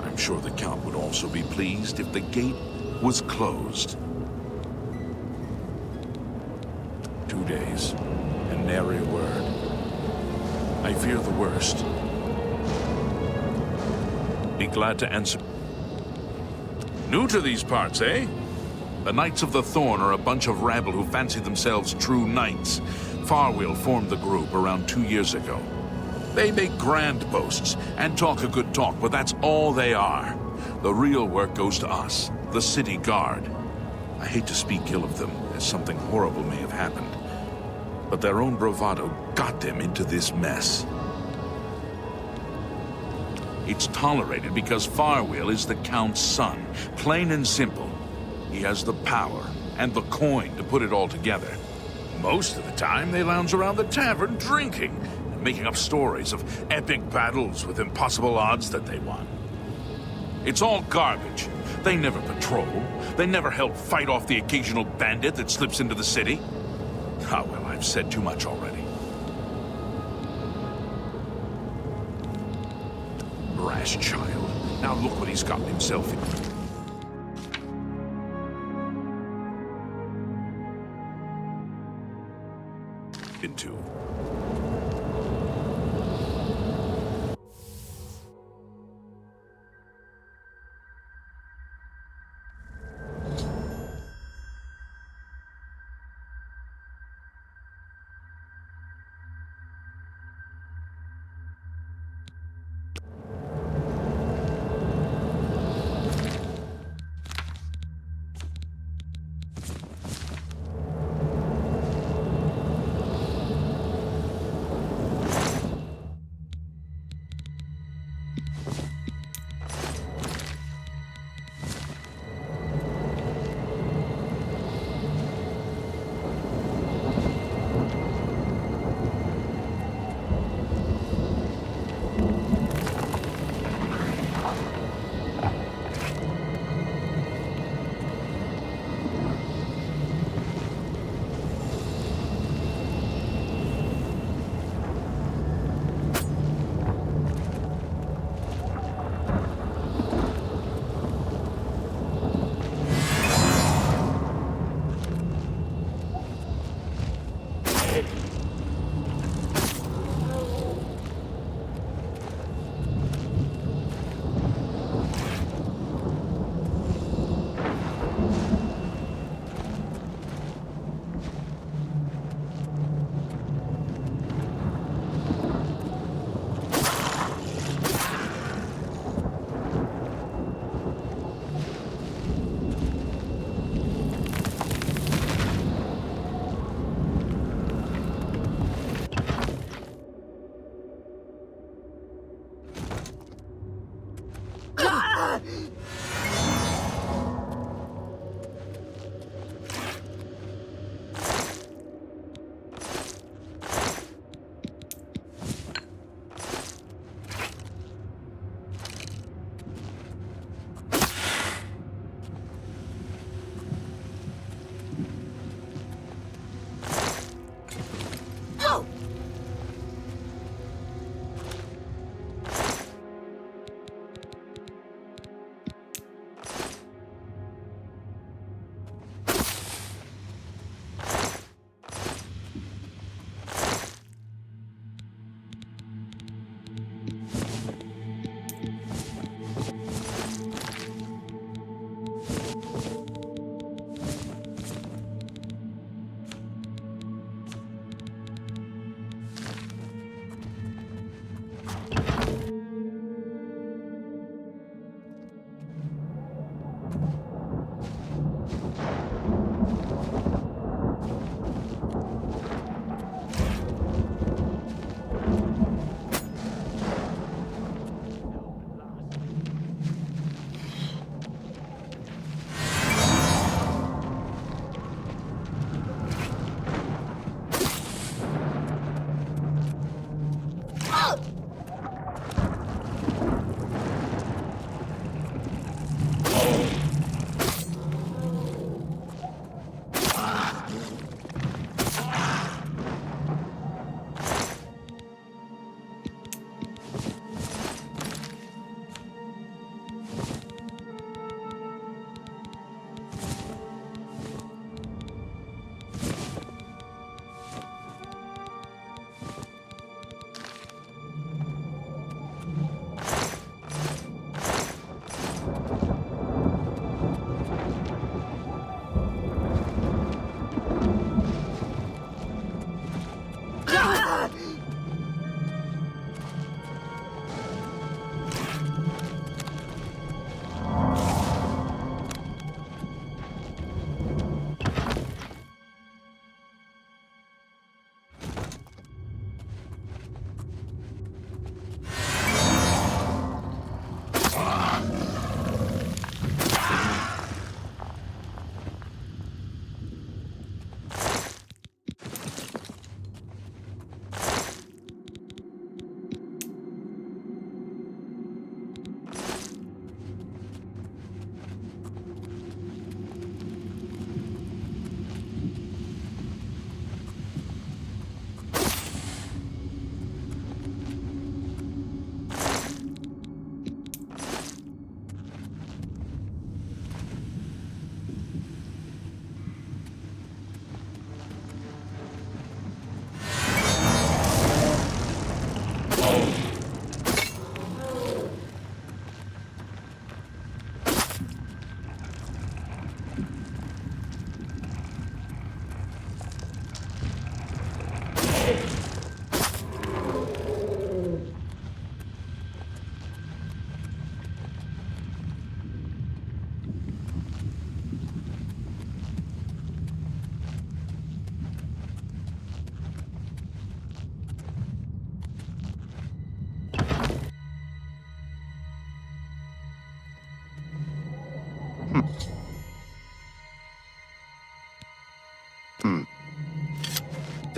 I'm sure the Count would also be pleased if the gate was closed. 2 days, and nary a word. I fear the worst. Be glad to answer. New to these parts, eh? The Knights of the Thorn are a bunch of rabble who fancy themselves true knights. Farwell formed the group around 2 years ago. They make grand boasts and talk a good talk, but that's all they are. The real work goes to us, the city guard. I hate to speak ill of them, as something horrible may have happened. But their own bravado got them into this mess. It's tolerated because Farwell is the Count's son, plain and simple. He has the power and the coin to put it all together. Most of the time, they lounge around the tavern drinking, and making up stories of epic battles with impossible odds that they won. It's all garbage. They never patrol. They never help fight off the occasional bandit that slips into the city. Ah, well, I've said too much already. Brash child. Now look what he's gotten himself into.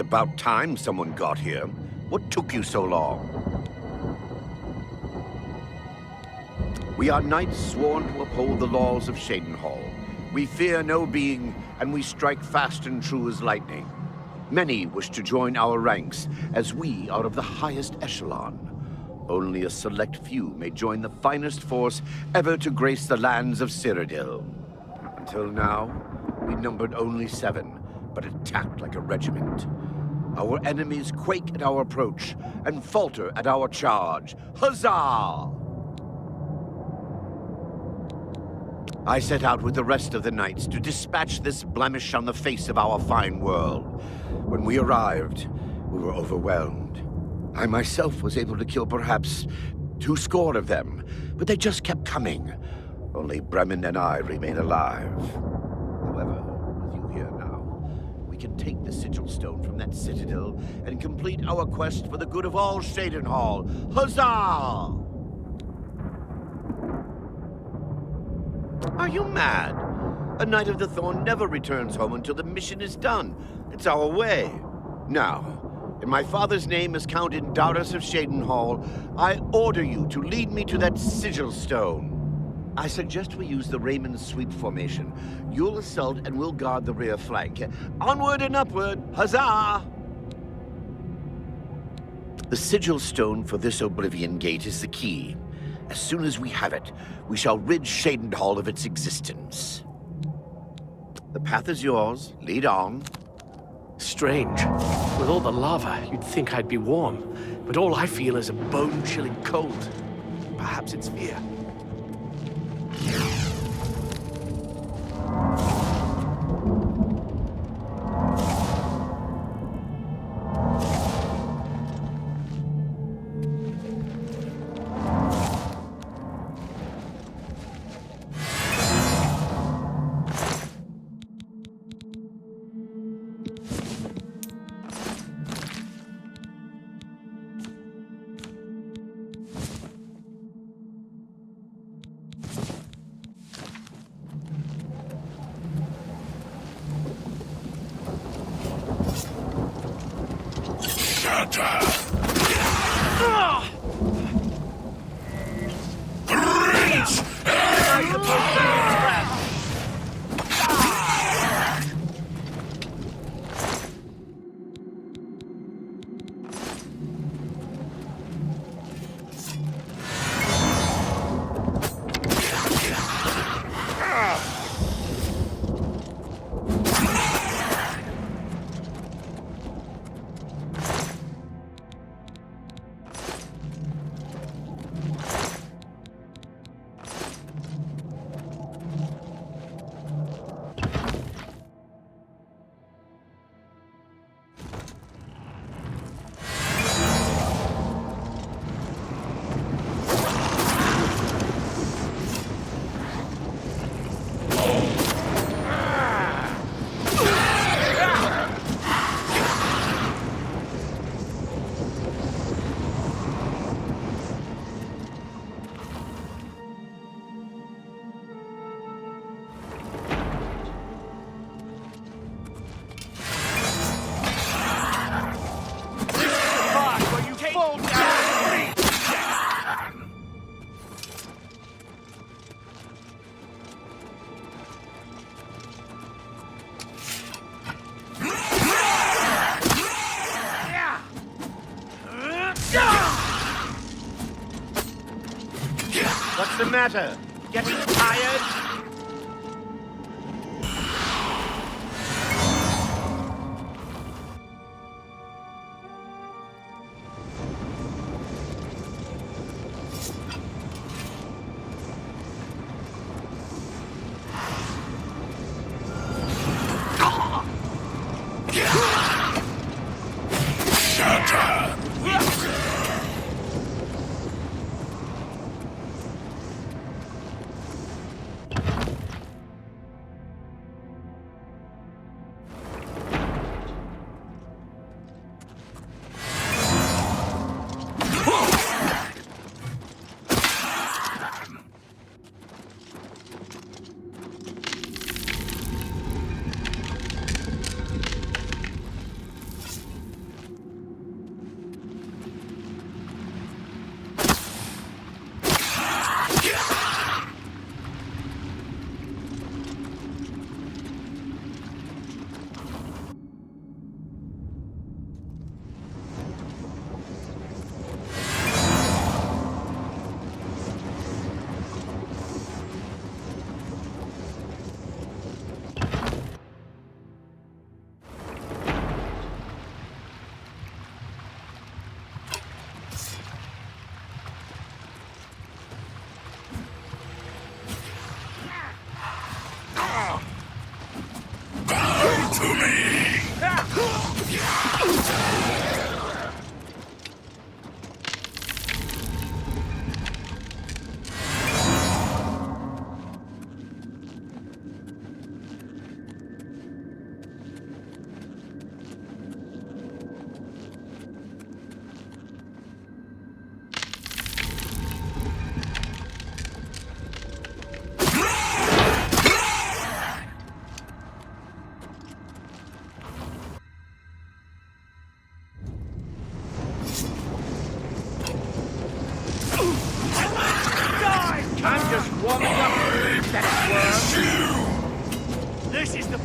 about time someone got here. What took you so long? We are knights sworn to uphold the laws of Cyrodiil. We fear no being, and we strike fast and true as lightning. Many wish to join our ranks, as we are of the highest echelon. Only a select few may join the finest force ever to grace the lands of Cyrodiil. Until now, we numbered only 7, but attacked like a regiment. Our enemies quake at our approach and falter at our charge. Huzzah! I set out with the rest of the knights to dispatch this blemish on the face of our fine world. When we arrived, we were overwhelmed. I myself was able to kill perhaps 20 of them, but they just kept coming. Only Bremen and I remain alive. However, with you here now, we can take the sigil stone from that citadel and complete our quest for the good of all Cyrodiil. Huzzah! Are you mad? A Knight of the Thorn never returns home until the mission is done. It's our way. Now, in my father's name as Count Indaris of Cyrodiil, I order you to lead me to that sigil stone. I suggest we use the Raymond sweep formation. You'll assault and we'll guard the rear flank. Onward and upward! Huzzah! The sigil stone for this Oblivion Gate is the key. As soon as we have it, we shall rid Cyrodiil of its existence. The path is yours. Lead on. Strange. With all the lava, you'd think I'd be warm, but all I feel is a bone-chilling cold. Perhaps it's fear. What's the matter? Getting tired?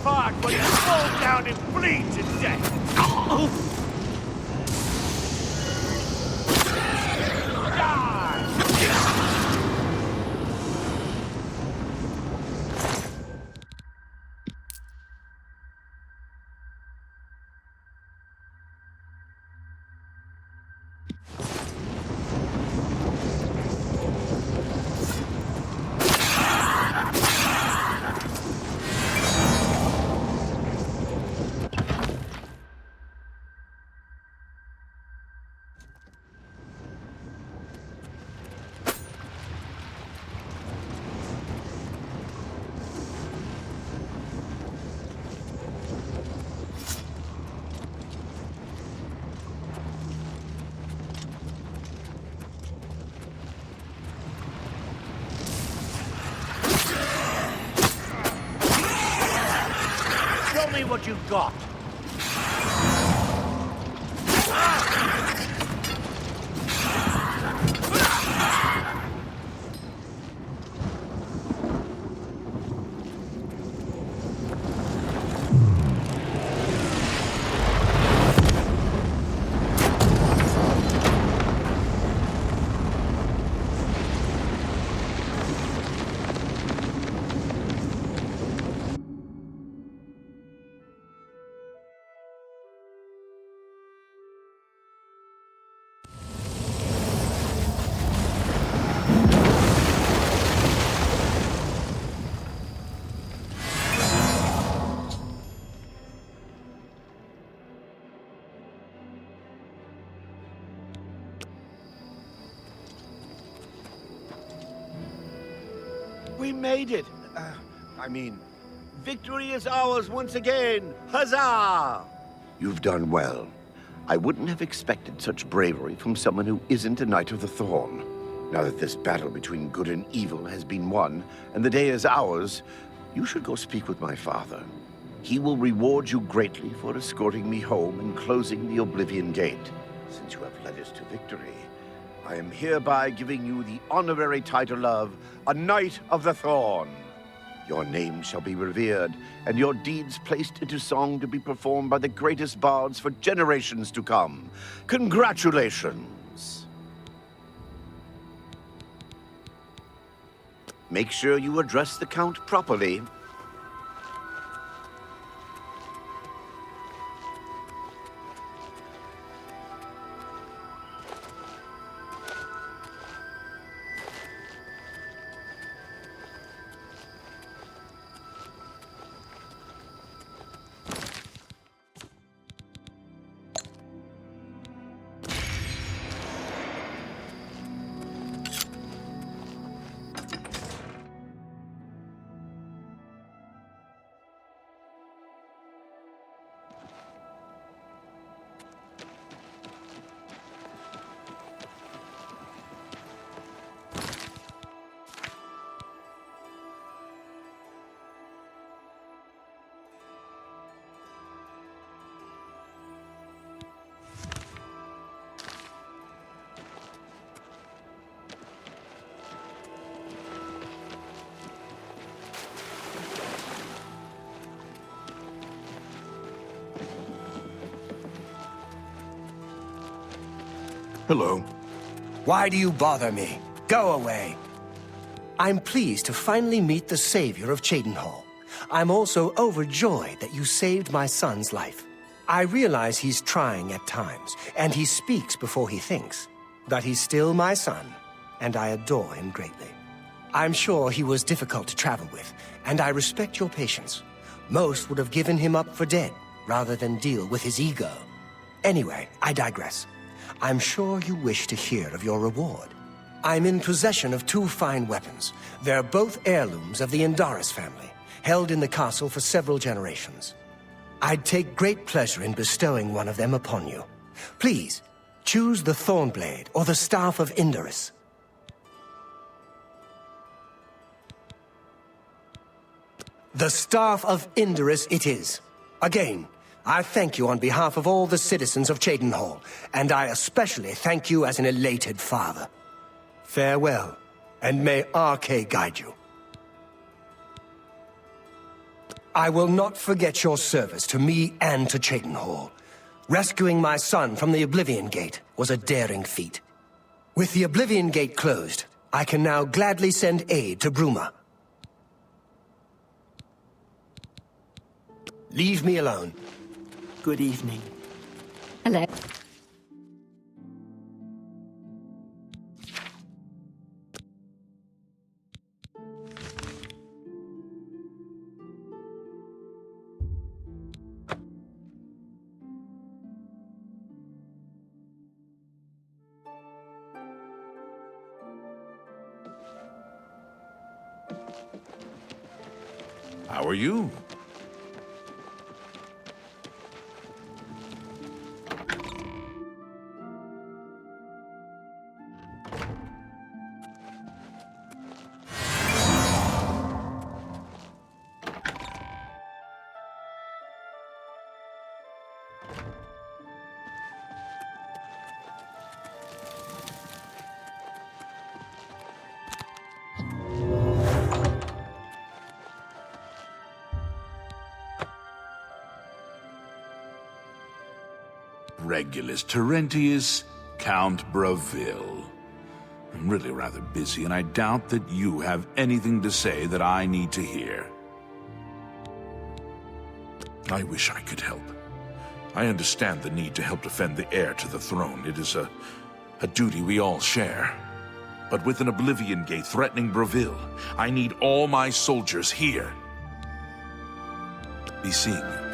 part when you fall down and bleed to death! Show me what you've got. We made it. Victory is ours once again. Huzzah! You've done well. I wouldn't have expected such bravery from someone who isn't a Knight of the Thorn. Now that this battle between good and evil has been won, and the day is ours, you should go speak with my father. He will reward you greatly for escorting me home and closing the Oblivion Gate. Since you have led us to victory, I am hereby giving you the honorary title of a Knight of the Thorn. Your name shall be revered, and your deeds placed into song to be performed by the greatest bards for generations to come. Congratulations! Make sure you address the Count properly. Hello. Why do you bother me? Go away. I'm pleased to finally meet the savior of Cheydinhal. I'm also overjoyed that you saved my son's life. I realize he's trying at times, and he speaks before he thinks. But he's still my son, and I adore him greatly. I'm sure he was difficult to travel with, and I respect your patience. Most would have given him up for dead, rather than deal with his ego. Anyway, I digress. I'm sure you wish to hear of your reward. I'm in possession of 2 fine weapons. They're both heirlooms of the Indaris family, held in the castle for several generations. I'd take great pleasure in bestowing one of them upon you. Please, choose the Thornblade or the Staff of Indaris. The Staff of Indaris it is. Again, I thank you on behalf of all the citizens of Cheydinhal, and I especially thank you as an elated father. Farewell, and may Archay guide you. I will not forget your service to me and to Cyrodiil. Rescuing my son from the Oblivion Gate was a daring feat. With the Oblivion Gate closed, I can now gladly send aid to Bruma. Leave me alone. Good evening. Hello. How are you? Regulus Terentius, Count Bravil. I'm really rather busy, and I doubt that you have anything to say that I need to hear. I wish I could help. I understand the need to help defend the heir to the throne. It is a duty we all share. But with an Oblivion Gate threatening Bravil, I need all my soldiers here. Be seeing you.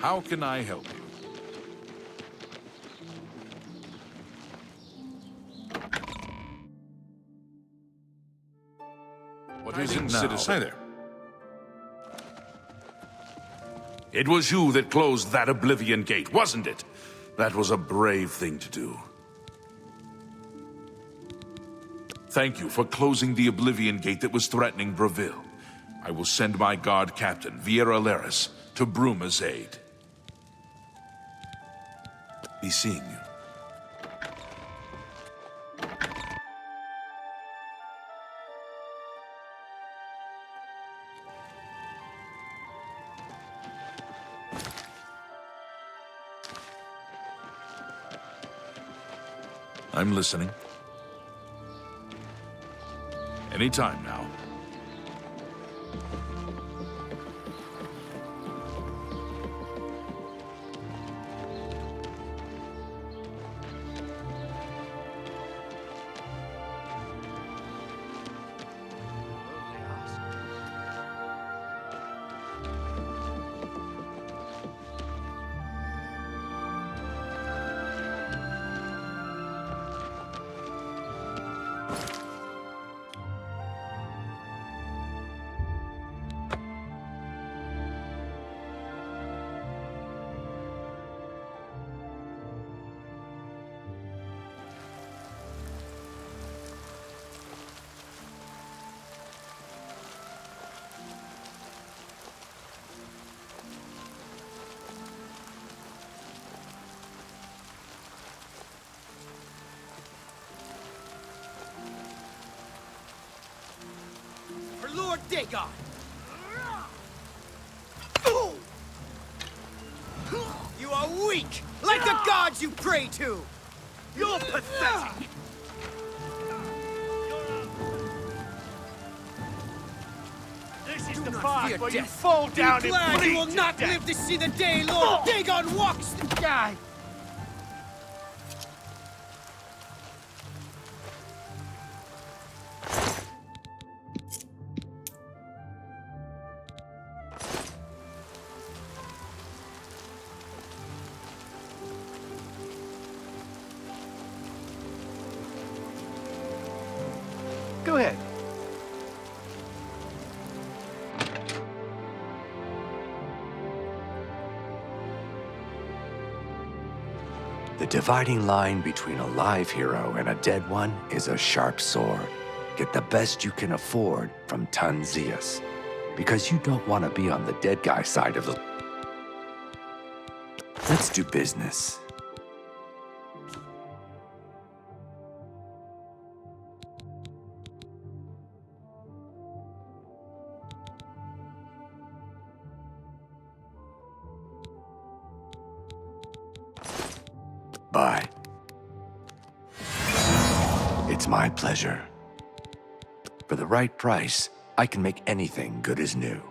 How can I help you? What is it now? Citizen? Hi there. It was you that closed that Oblivion Gate, wasn't it? That was a brave thing to do. Thank you for closing the Oblivion Gate that was threatening Breville. I will send my guard captain, Viera Laris, to Bruma's aid. Be seeing you. I'm listening. Anytime now. Lord Dagon! You are weak, like the gods you pray to! You're pathetic! This is Do the not part fear where you death. fall down Be and glad bleed you will to not death. live to see the day Lord Dagon walks the sky! Go ahead. The dividing line between a live hero and a dead one is a sharp sword. Get the best you can afford from Tanzius, because you don't want to be on the dead guy side of the... Let's do business. Bye. It's my pleasure. For the right price, I can make anything good as new.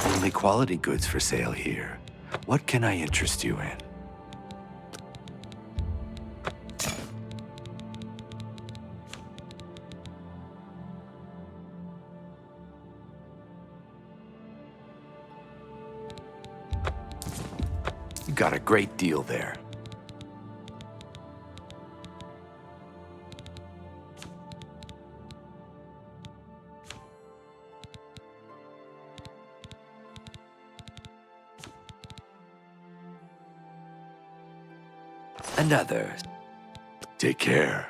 Only quality goods for sale here. What can I interest you in? You got a great deal there. Another. Take care.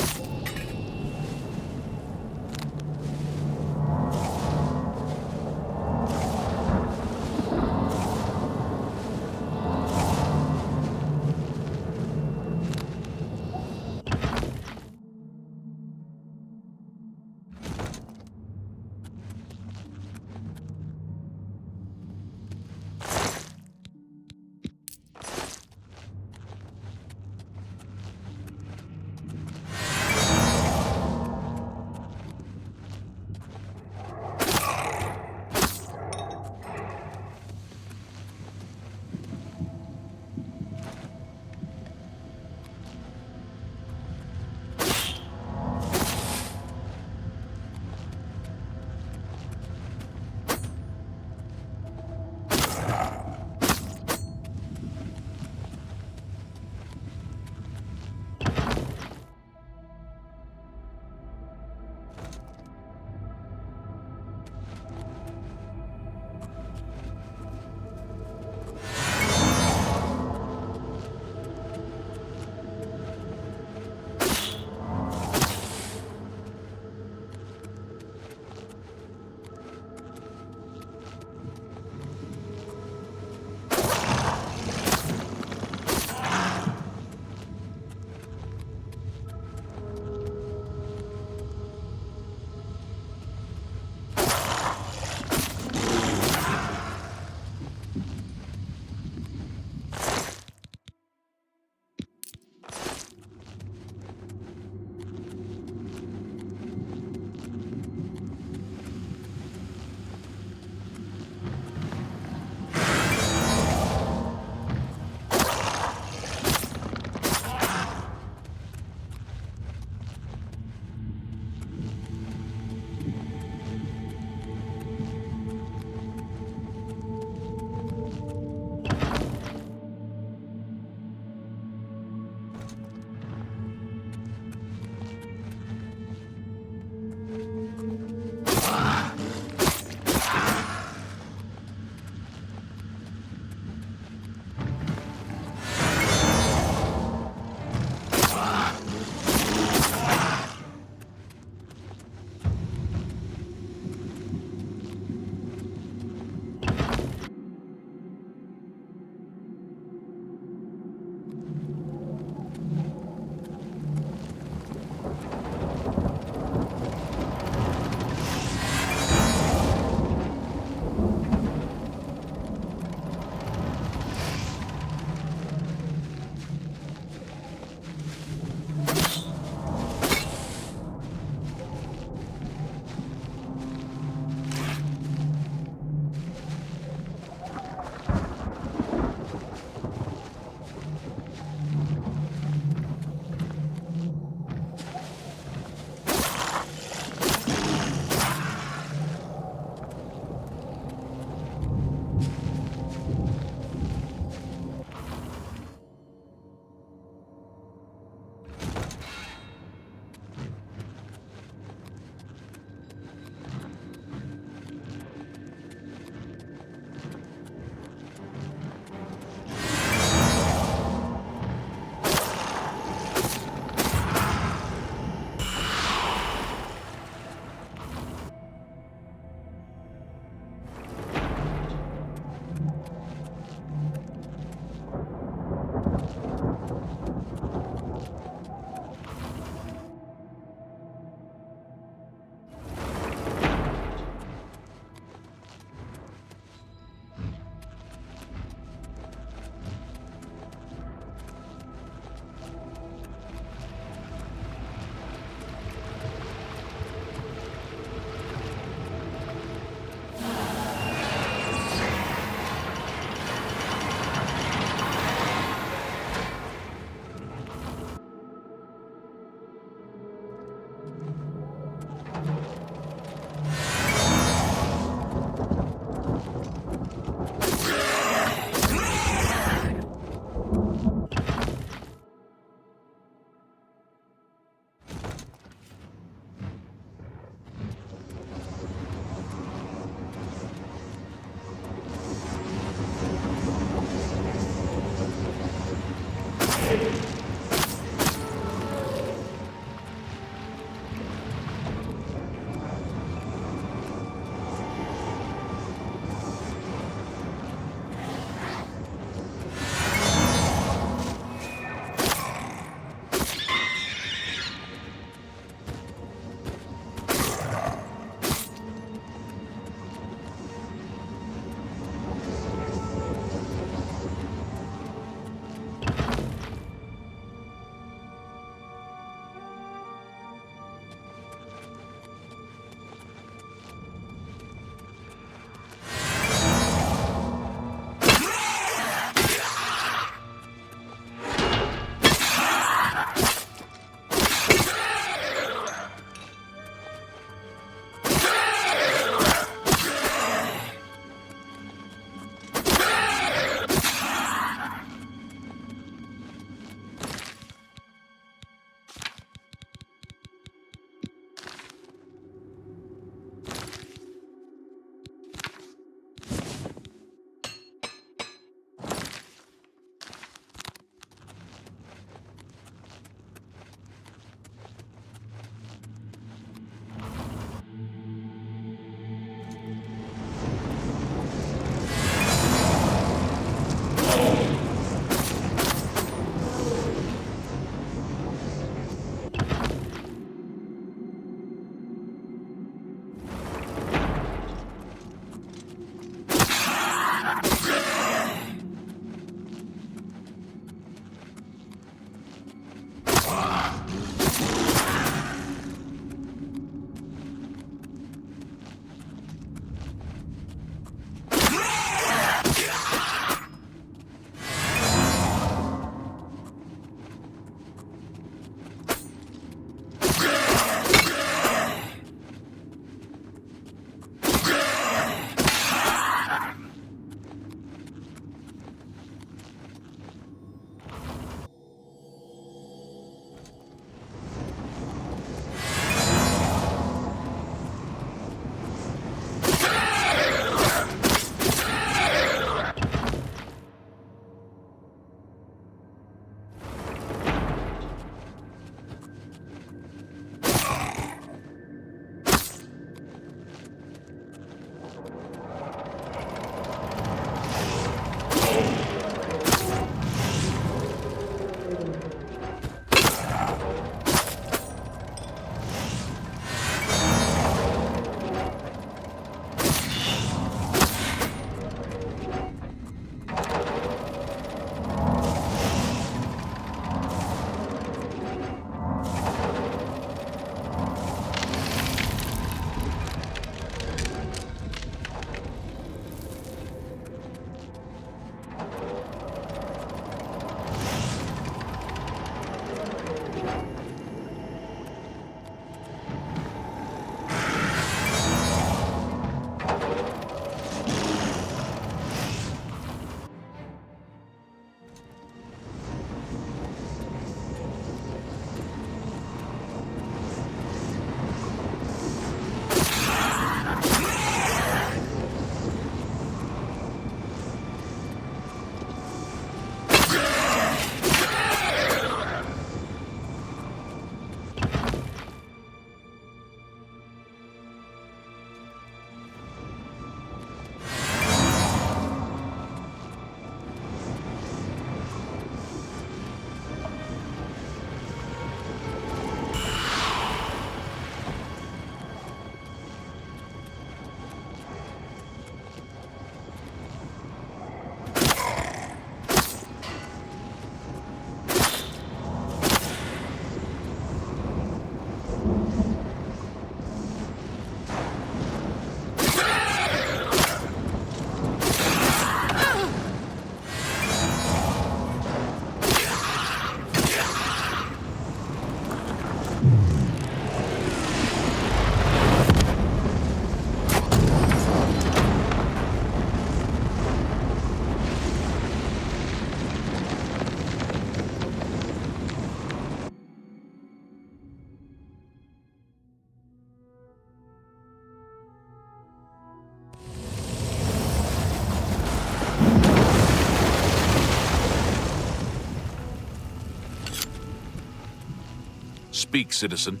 speak, citizen.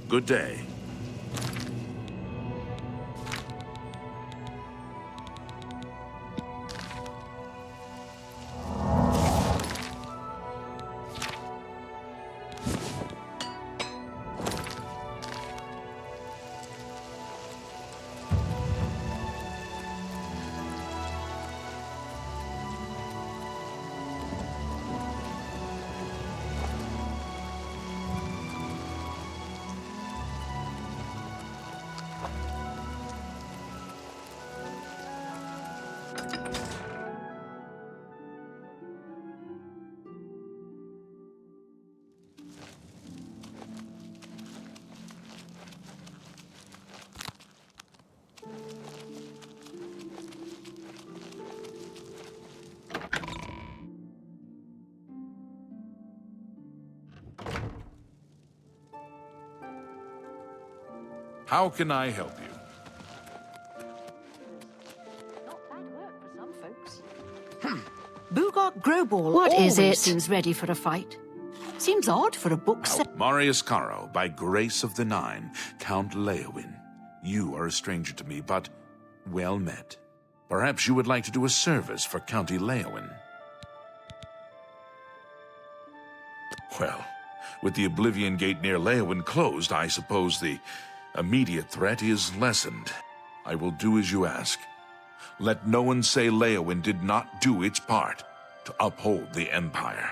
Good day. How can I help you? Not bad work for some folks. Bugart Groball what is it? Seems ready for a fight. Seems odd for a book set. Marius Caro, by grace of the Nine, Count Leowin. You are a stranger to me, but well met. Perhaps you would like to do a service for County Leowin. Well, with the Oblivion Gate near Leowin closed, I suppose the immediate threat is lessened. I will do as you ask. Let no one say Leowin did not do its part to uphold the Empire.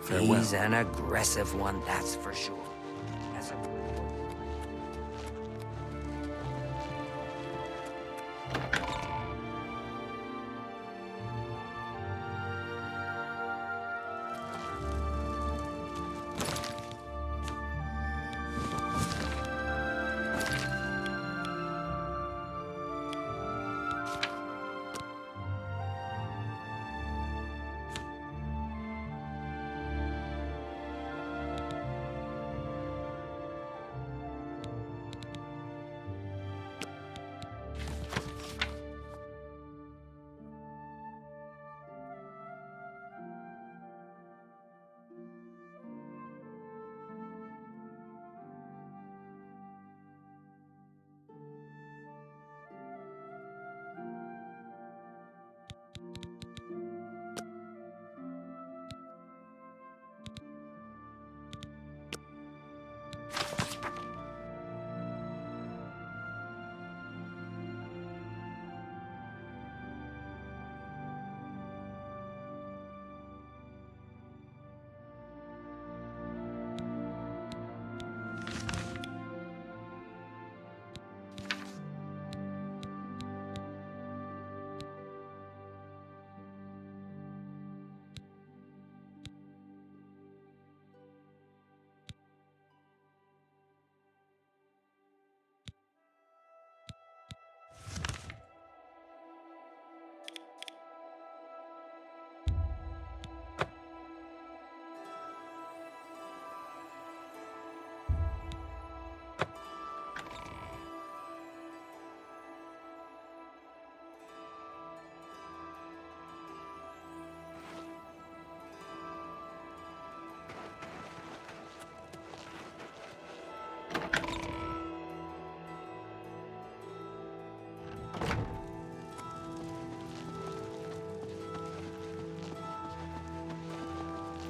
Farewell. He's an aggressive one, that's for sure. As a...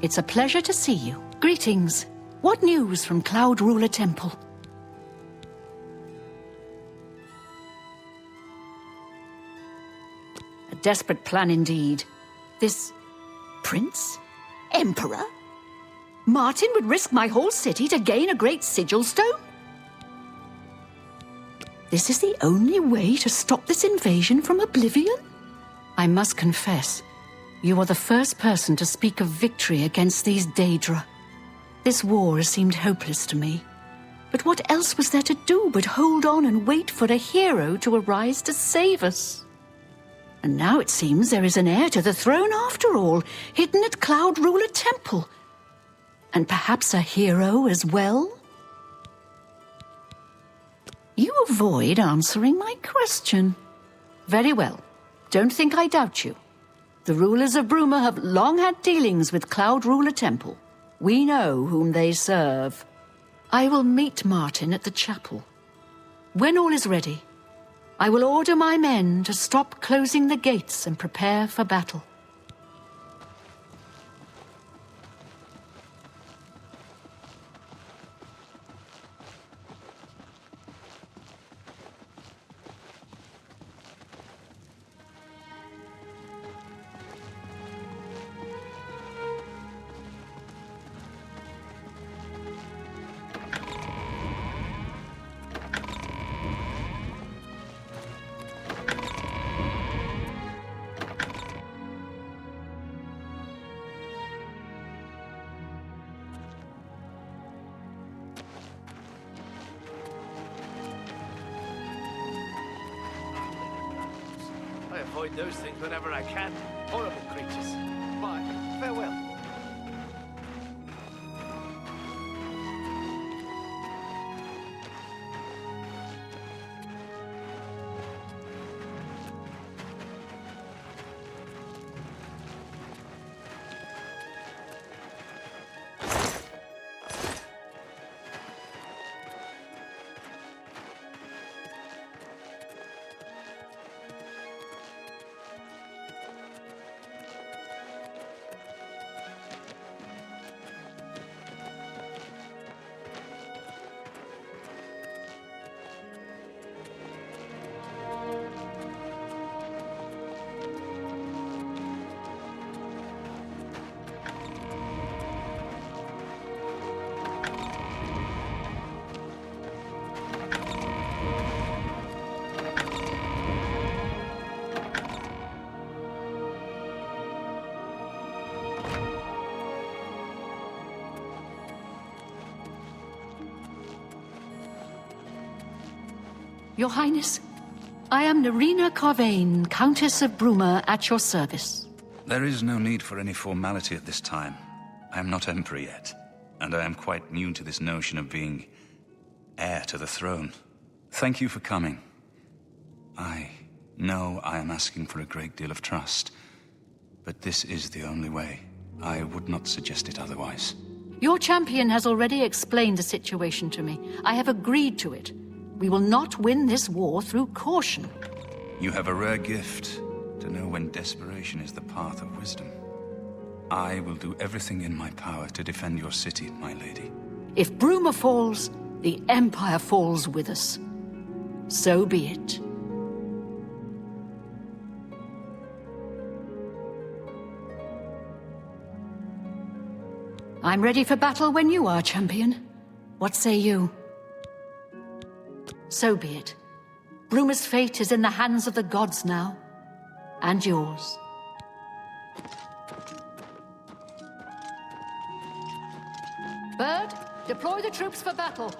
It's a pleasure to see you. Greetings. What news from Cloud Ruler Temple? A desperate plan indeed. This prince? Emperor? Martin would risk my whole city to gain a great sigil stone? This is the only way to stop this invasion from Oblivion? I must confess, you are the first person to speak of victory against these Daedra. This war seemed hopeless to me. But what else was there to do but hold on and wait for a hero to arise to save us? And now it seems there is an heir to the throne after all, hidden at Cloud Ruler Temple. And perhaps a hero as well? You avoid answering my question. Very well. Don't think I doubt you. The rulers of Bruma have long had dealings with Cloud Ruler Temple. We know whom they serve. I will meet Martin at the chapel. When all is ready, I will order my men to stop closing the gates and prepare for battle. I avoid those things whenever I can. Horrible creatures. Bye. Farewell. Your Highness, I am Nerina Carvain, Countess of Bruma, at your service. There is no need for any formality at this time. I am not Emperor yet, and I am quite new to this notion of being heir to the throne. Thank you for coming. I know I am asking for a great deal of trust, but this is the only way. I would not suggest it otherwise. Your champion has already explained the situation to me. I have agreed to it. We will not win this war through caution. You have a rare gift to know when desperation is the path of wisdom. I will do everything in my power to defend your city, my lady. If Bruma falls, the Empire falls with us. So be it. I'm ready for battle when you are, champion. What say you? So be it. Bruma's fate is in the hands of the gods now. And yours. Bird, deploy the troops for battle.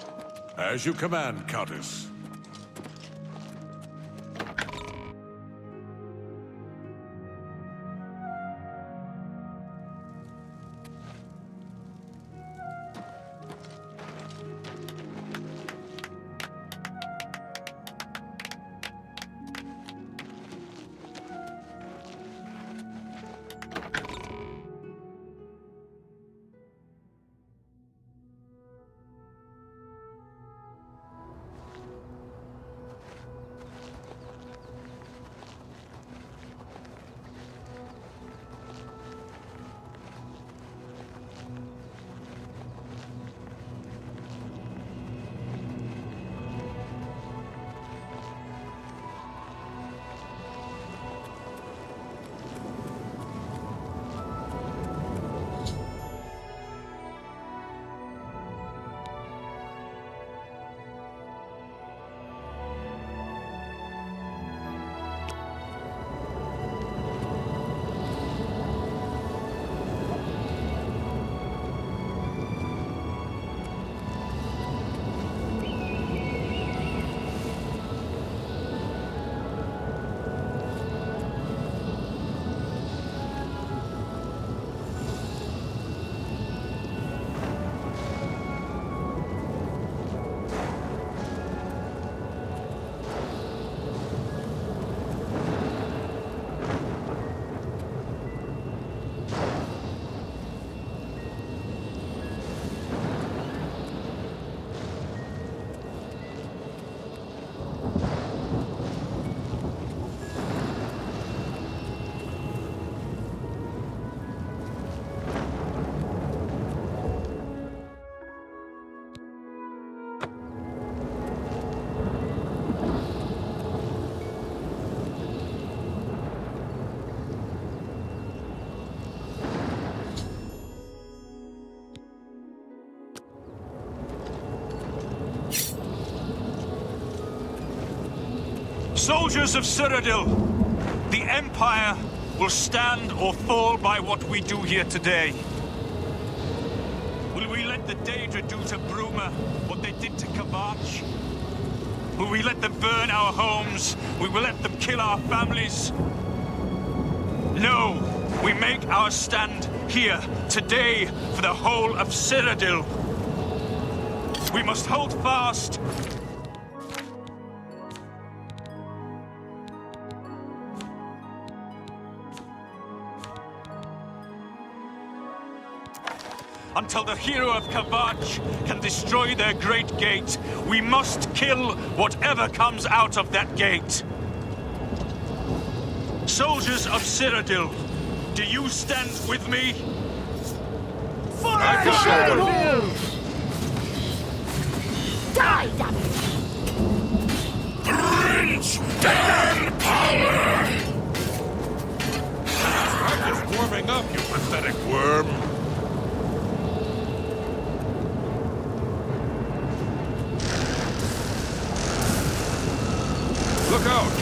As you command, Countess. Soldiers of Cyrodiil, the Empire will stand or fall by what we do here today. Will we let the Daedra do to Bruma what they did to Kavach? Will we let them burn our homes? Will we let them kill our families? No, we make our stand here today for the whole of Cyrodiil. We must hold fast. Until the hero of Kavach can destroy their great gate, we must kill whatever comes out of that gate. Soldiers of Cyrodiil, do you stand with me? For Cyrodiil! Die, damn it! Prince Dan Power! I'm just warming up, you pathetic worm. Look out!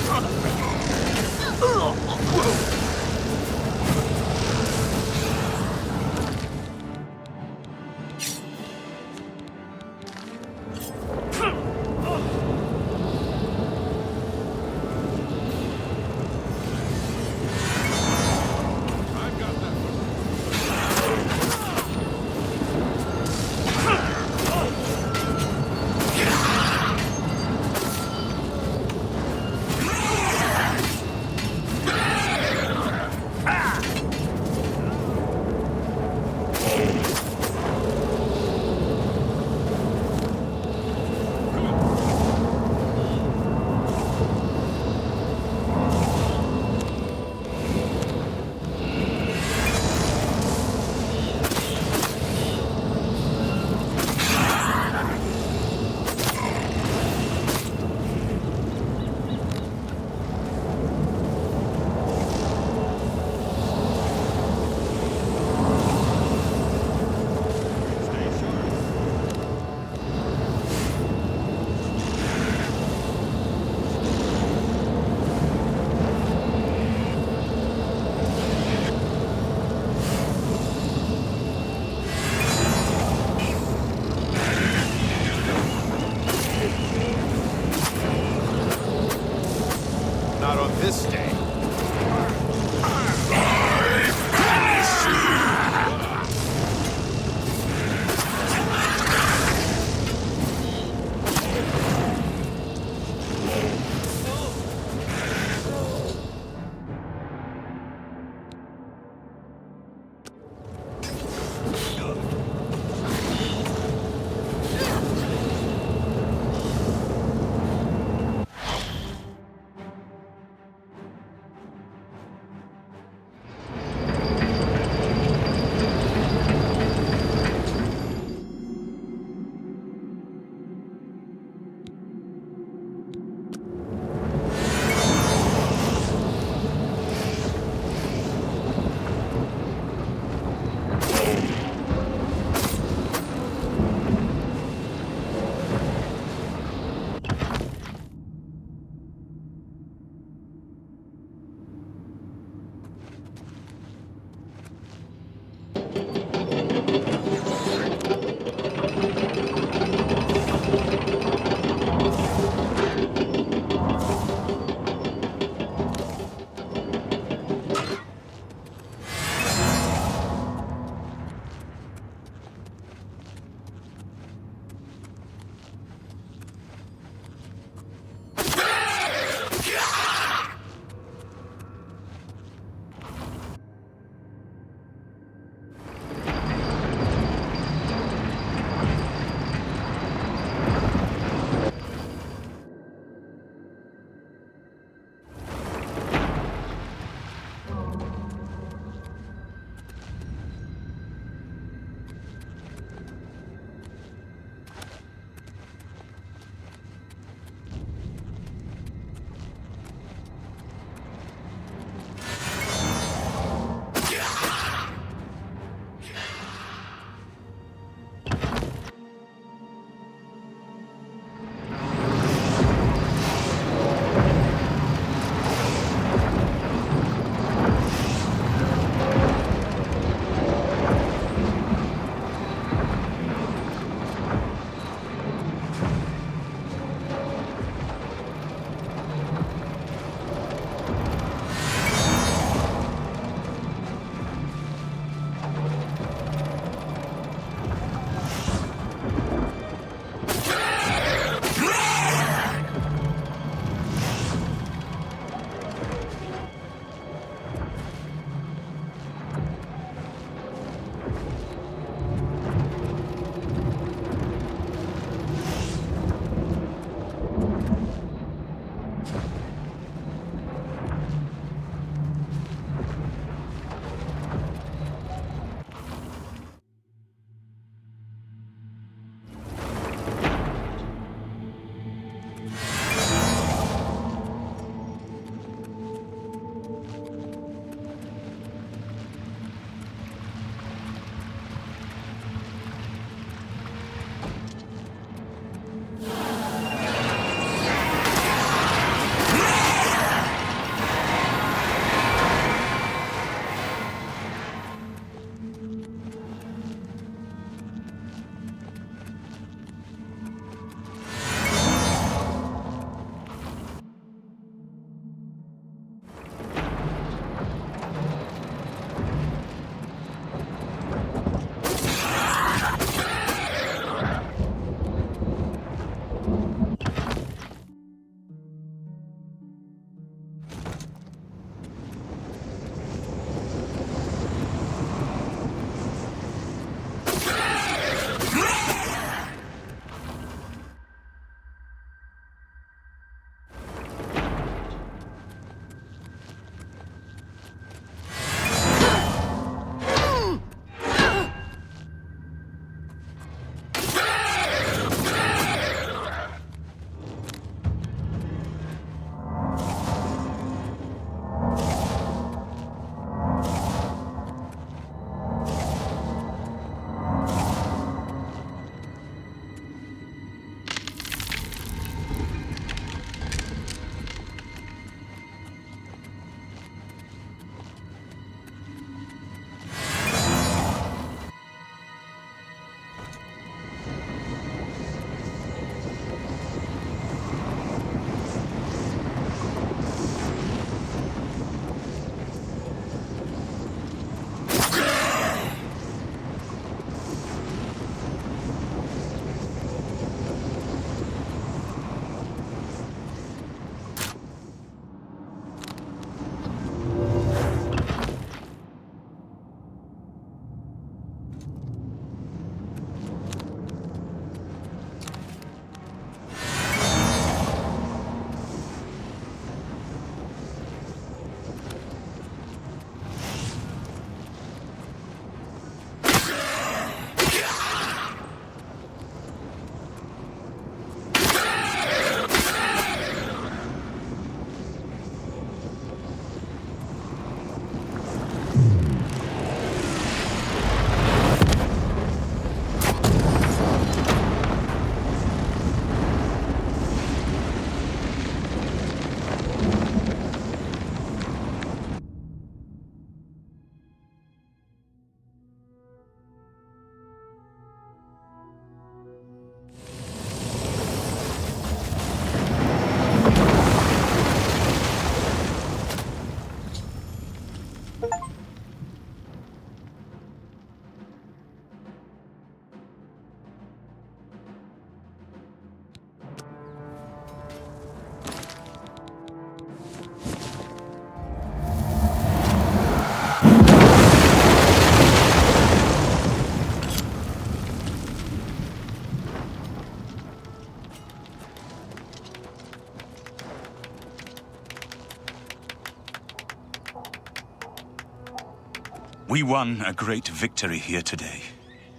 We won a great victory here today.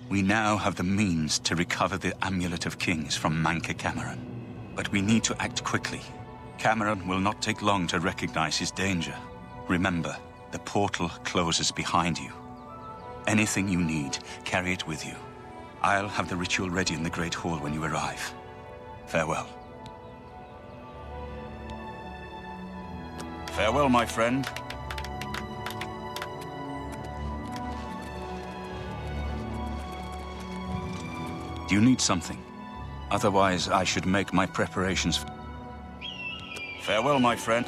We now have the means to recover the Amulet of Kings from Manca Cameron. But we need to act quickly. Cameron will not take long to recognize his danger. Remember, the portal closes behind you. Anything you need, carry it with you. I'll have the ritual ready in the Great Hall when you arrive. Farewell. Farewell, my friend. Do you need something? Otherwise, I should make my preparations. Farewell, my friend.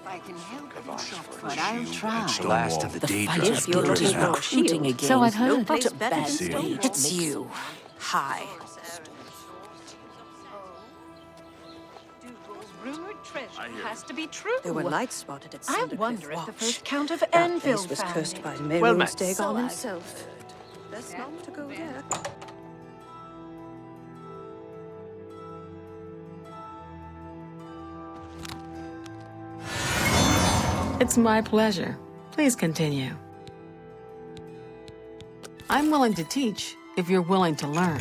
I can help but I'll try. The last of the fight Daedra is recruiting again. So I've heard. Not a bad thing. It's you. Hi. Rumored treasure has to be true. There were lights spotted at I Cindercliff wonder if the Watch. first Count of That Anvil place was found cursed it. by Well met. Meru's Dagon himself. Best not to go there. It's my pleasure. Please continue. I'm willing to teach if you're willing to learn.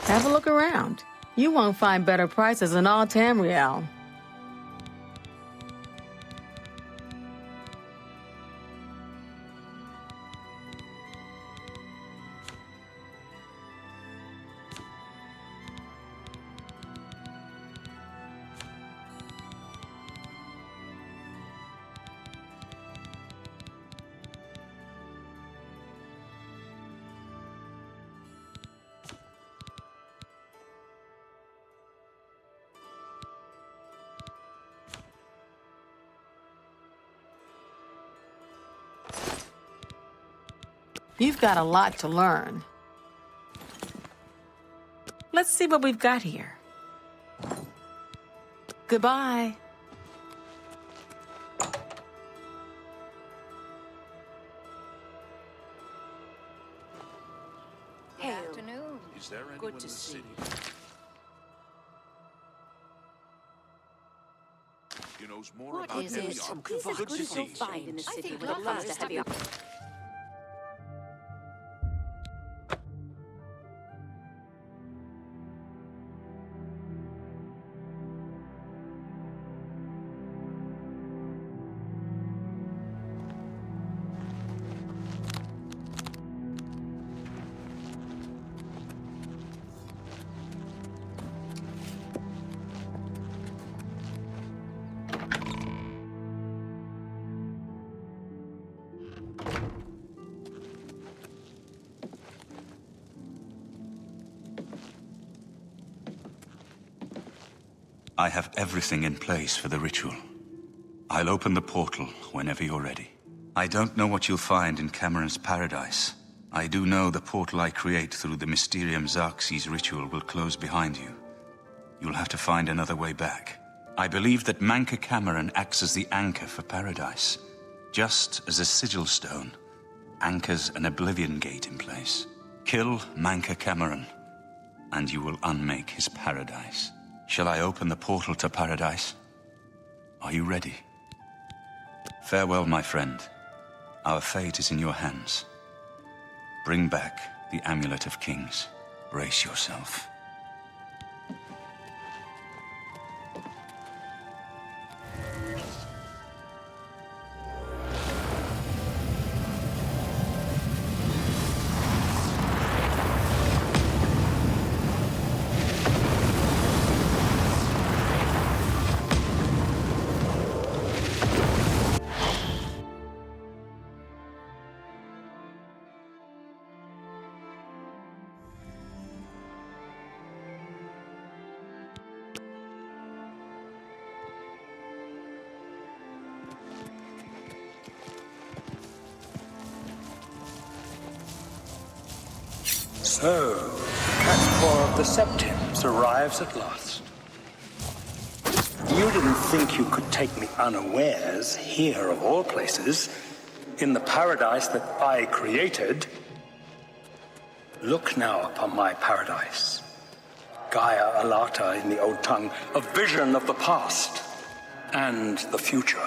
Have a look around. You won't find better prices in all Tamriel. You've got a lot to learn. Let's see what we've got here. Goodbye. Good afternoon. Is there anyone Good in to the see city? Who knows more What about is them? it? He's as good as you'll find in the city with a lot to have you. I have everything in place for the ritual. I'll open the portal whenever you're ready. I don't know what you'll find in Cameron's paradise. I do know the portal I create through the Mysterium Xerxes ritual will close behind you. You'll have to find another way back. I believe that Manca Cameron acts as the anchor for paradise, just as a sigil stone anchors an Oblivion Gate in place. Kill Manca Cameron, and you will unmake his paradise. Shall I open the portal to paradise? Are you ready? Farewell, my friend. Our fate is in your hands. Bring back the Amulet of Kings. Brace yourself. So, Catspaw of the Septims arrives at last. You didn't think you could take me unawares, here of all places, in the paradise that I created. Look now upon my paradise. Gaia Alata in the old tongue, a vision of the past and the future.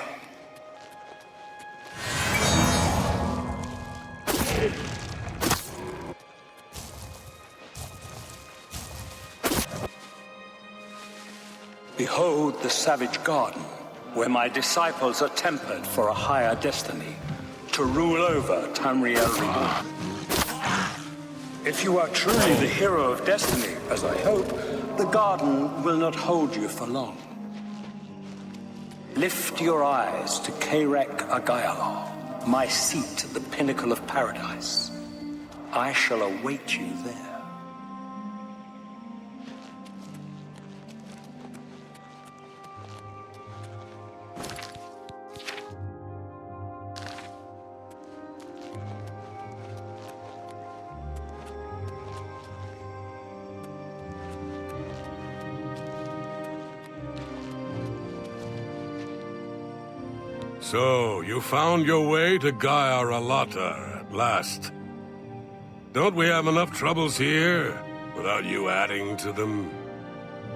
Behold the savage garden, where my disciples are tempered for a higher destiny, to rule over Tamriel Reborn. If you are truly the hero of destiny, as I hope, the garden will not hold you for long. Lift your eyes to Karek Agayalor, my seat at the pinnacle of paradise. I shall await you there. So, you found your way to Gaia Alata at last. Don't we have enough troubles here, without you adding to them?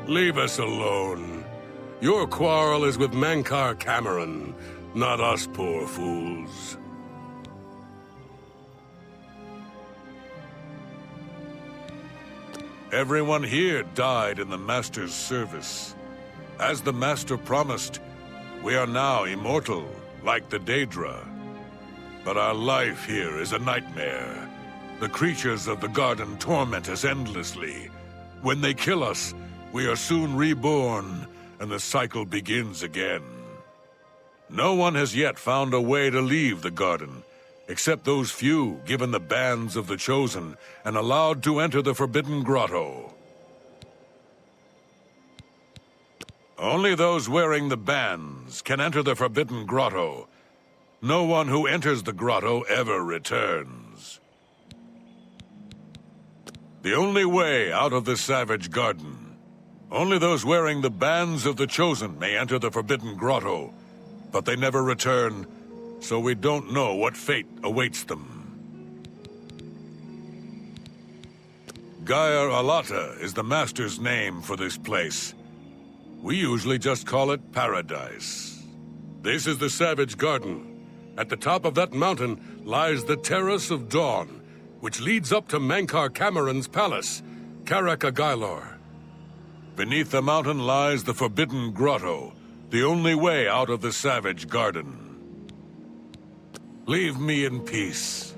Leave us alone. Your quarrel is with Mankar Cameron, not us poor fools. Everyone here died in the Master's service. As the Master promised, we are now immortal, like the Daedra. But our life here is a nightmare. The creatures of the garden torment us endlessly. When they kill us, we are soon reborn, and the cycle begins again. No one has yet found a way to leave the garden, except those few given the bands of the Chosen and allowed to enter the Forbidden Grotto. Only those wearing the bands can enter the Forbidden Grotto. No one who enters the grotto ever returns. The only way out of the Savage Garden. Only those wearing the bands of the Chosen may enter the Forbidden Grotto, but they never return, so we don't know what fate awaits them. Gaia Alata is the Master's name for this place. We usually just call it Paradise. This is the Savage Garden. At the top of that mountain lies the Terrace of Dawn, which leads up to Mankar Cameron's palace, Karek Agayalor. Beneath the mountain lies the Forbidden Grotto, the only way out of the Savage Garden. Leave me in peace.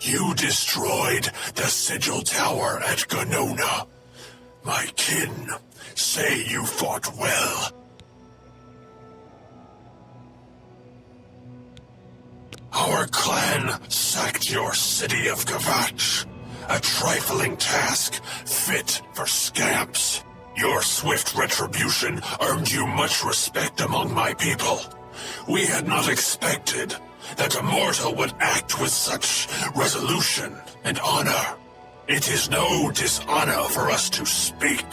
You destroyed the Sigil Tower at Ganona. My kin say you fought well. Our clan sacked your city of Kvatch. A trifling task fit for scamps. Your swift retribution earned you much respect among my people. We had not expected that a mortal would act with such resolution and honor. It is no dishonor for us to speak.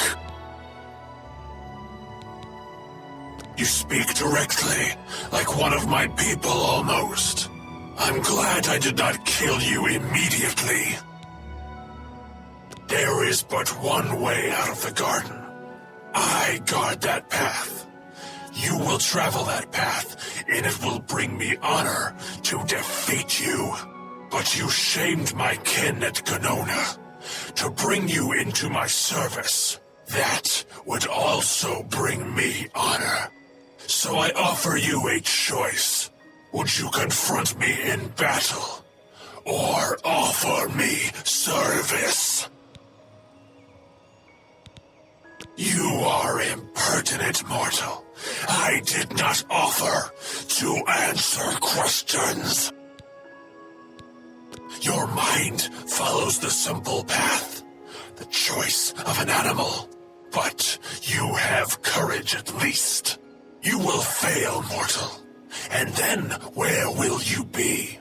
You speak directly, like one of my people almost. I'm glad I did not kill you immediately. There is but one way out of the garden. I guard that path. You will travel that path, and it will bring me honor to defeat you. But you shamed my kin at Ganona. To bring you into my service, that would also bring me honor. So I offer you a choice. Would you confront me in battle, or offer me service? You are impertinent mortal. I did not offer to answer questions. Your mind follows the simple path, the choice of an animal. But you have courage at least. You will fail, mortal. And then where will you be?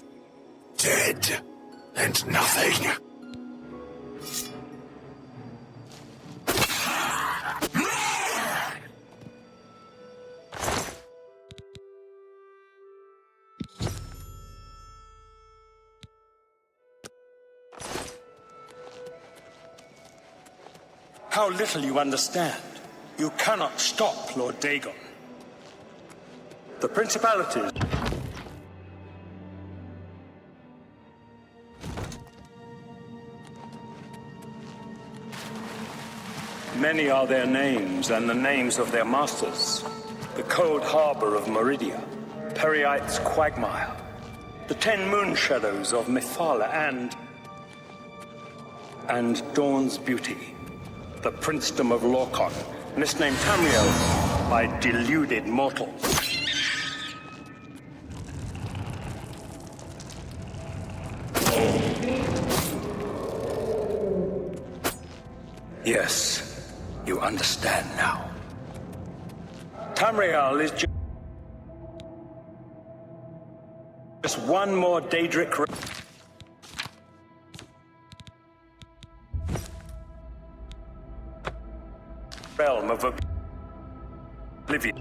Dead and nothing. How little you understand. You cannot stop Lord Dagon. The principalities... Many are their names and the names of their masters. The cold harbor of Meridia, Periite's quagmire, the 10 moon shadows of Mephala and Dawn's beauty. The princedom of Lorcon, misnamed Tamriel by deluded mortals. Yes, you understand now. Tamriel is just one more Daedric realm of Oblivion.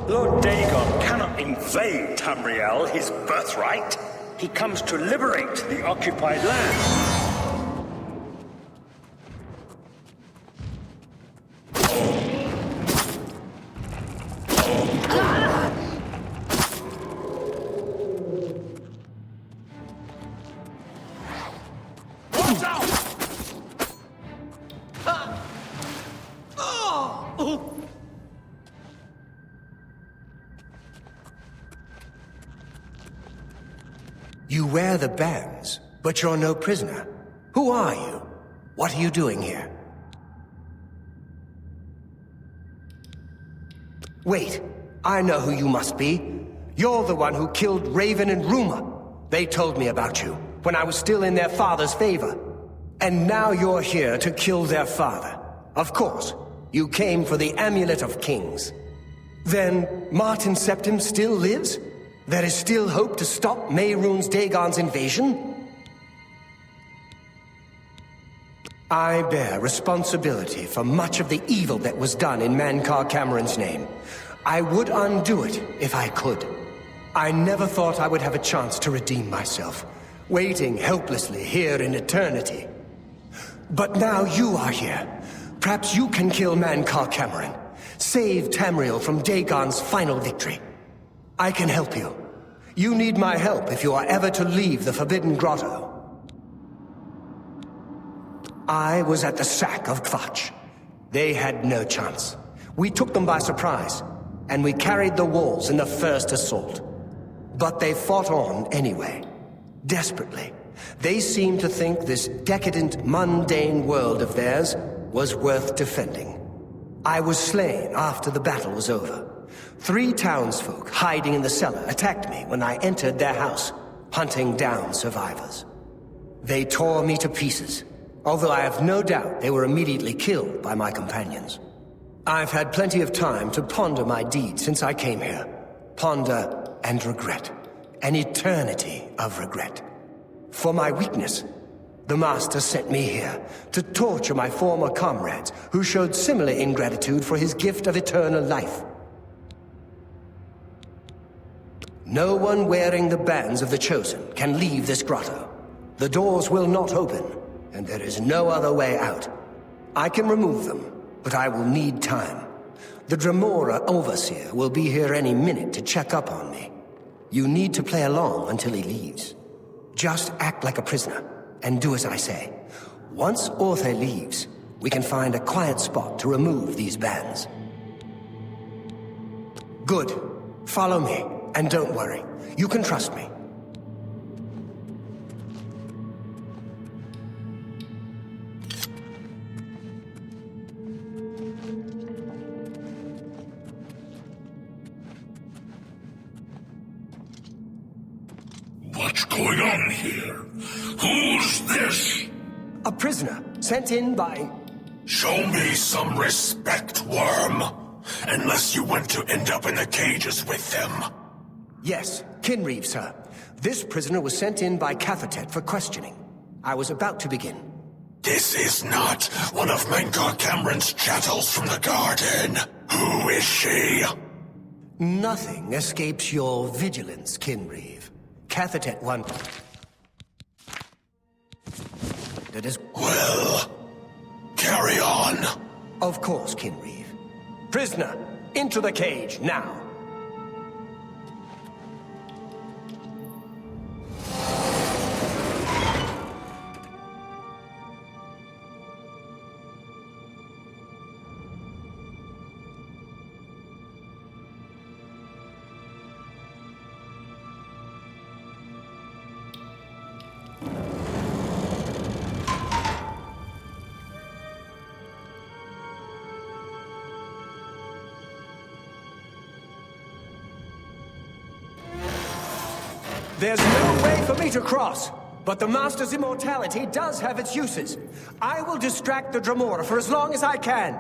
Lord Dagon cannot invade Tamriel, his birthright. He comes to liberate the occupied land. You wear the bands, but you're no prisoner. Who are you? What are you doing here? Wait, I know who you must be. You're the one who killed Raven and Rumor. They told me about you, when I was still in their father's favor. And now you're here to kill their father. Of course, you came for the Amulet of Kings. Then, Martin Septim still lives? There is still hope to stop Mehrunes Dagon's invasion? I bear responsibility for much of the evil that was done in Mankar Cameron's name. I would undo it if I could. I never thought I would have a chance to redeem myself, waiting helplessly here in eternity. But now you are here. Perhaps you can kill Mankar Cameron, save Tamriel from Dagon's final victory. I can help you. You need my help if you are ever to leave the Forbidden Grotto. I was at the sack of Kvatch. They had no chance. We took them by surprise, and we carried the walls in the first assault. But they fought on anyway, desperately. They seemed to think this decadent, mundane world of theirs was worth defending. I was slain after the battle was over. 3 townsfolk hiding in the cellar attacked me when I entered their house, hunting down survivors. They tore me to pieces, although I have no doubt they were immediately killed by my companions. I've had plenty of time to ponder my deeds since I came here. Ponder and regret. An eternity of regret. For my weakness, the Master sent me here to torture my former comrades who showed similar ingratitude for his gift of eternal life. No one wearing the bands of the Chosen can leave this grotto. The doors will not open, and there is no other way out. I can remove them, but I will need time. The Dremora Overseer will be here any minute to check up on me. You need to play along until he leaves. Just act like a prisoner, and do as I say. Once Orthe leaves, we can find a quiet spot to remove these bands. Good. Follow me, and don't worry. You can trust me. What's going on here? Who's this? A prisoner, sent in by... Show me some respect, worm. Unless you want to end up in the cages with them. Yes, Kinreeve, sir. This prisoner was sent in by Cathatet for questioning. I was about to begin. This is not one of Menkar Cameron's chattels from the garden. Who is she? Nothing escapes your vigilance, Kinreeve. Cathatet one... That is... Well, carry on. Of course, Kinreeve. Prisoner, into the cage, now. There's no way for me to cross, but the Master's immortality does have its uses. I will distract the Dremora for as long as I can.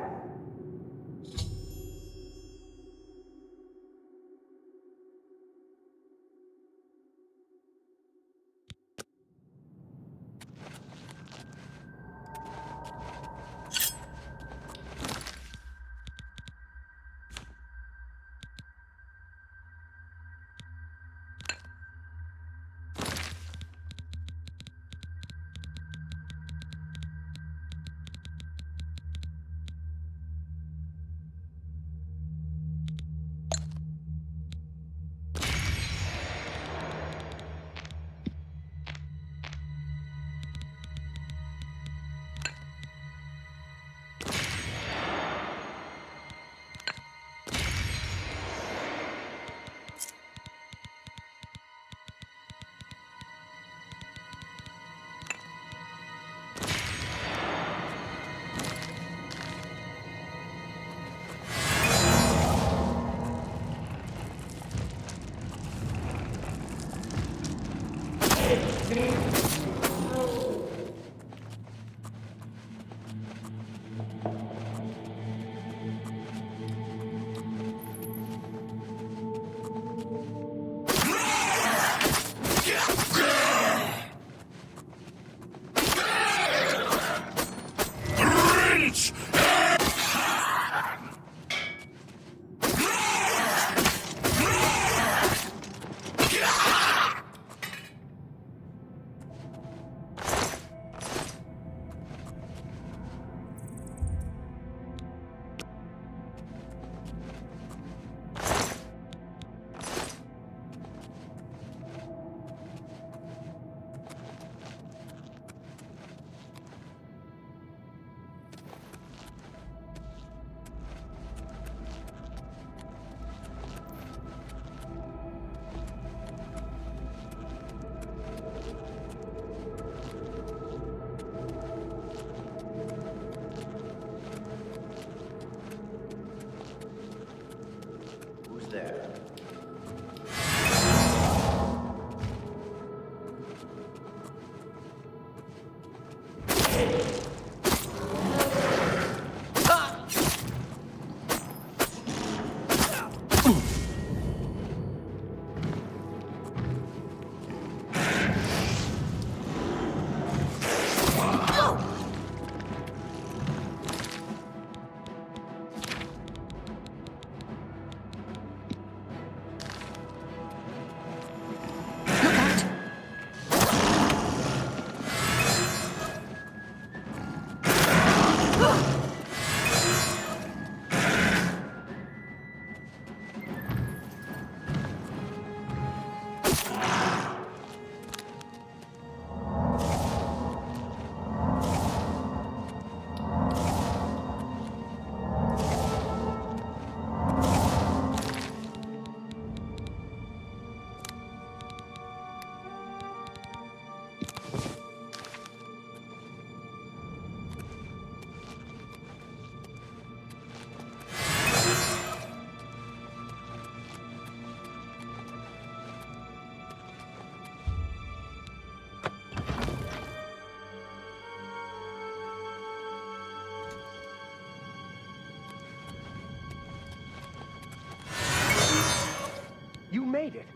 made it.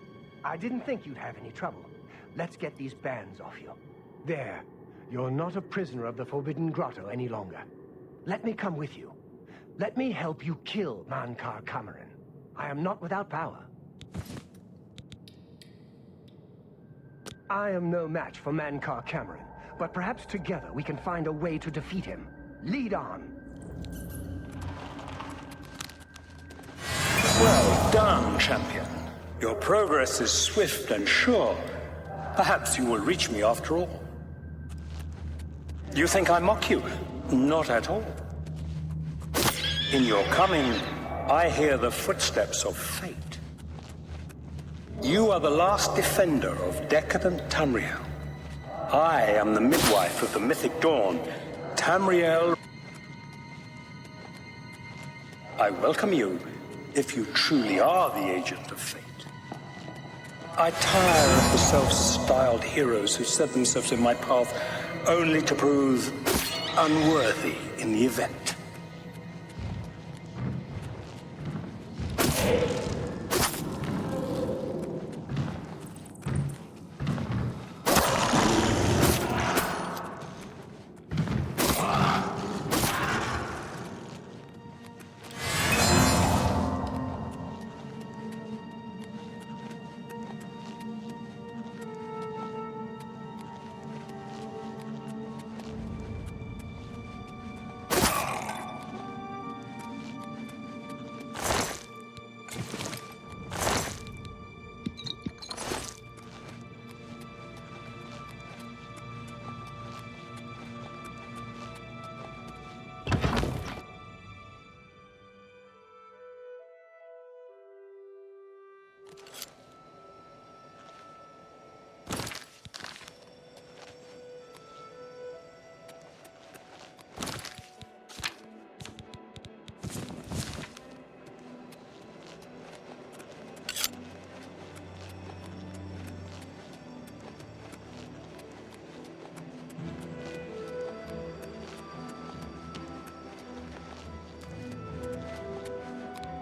I didn't think you'd have any trouble. Let's get these bands off you. There. You're not a prisoner of the Forbidden Grotto any longer. Let me come with you. Let me help you kill Mankar Cameron. I am not without power. I am no match for Mankar Cameron, but perhaps together we can find a way to defeat him. Lead on. Well done, champion. Your progress is swift and sure. Perhaps you will reach me after all. You think I mock you? Not at all. In your coming, I hear the footsteps of fate. You are the last defender of decadent Tamriel. I am the midwife of the mythic dawn, Tamriel. I welcome you, if you truly are the agent of fate. I tire of the self-styled heroes who set themselves in my path only to prove unworthy in the event.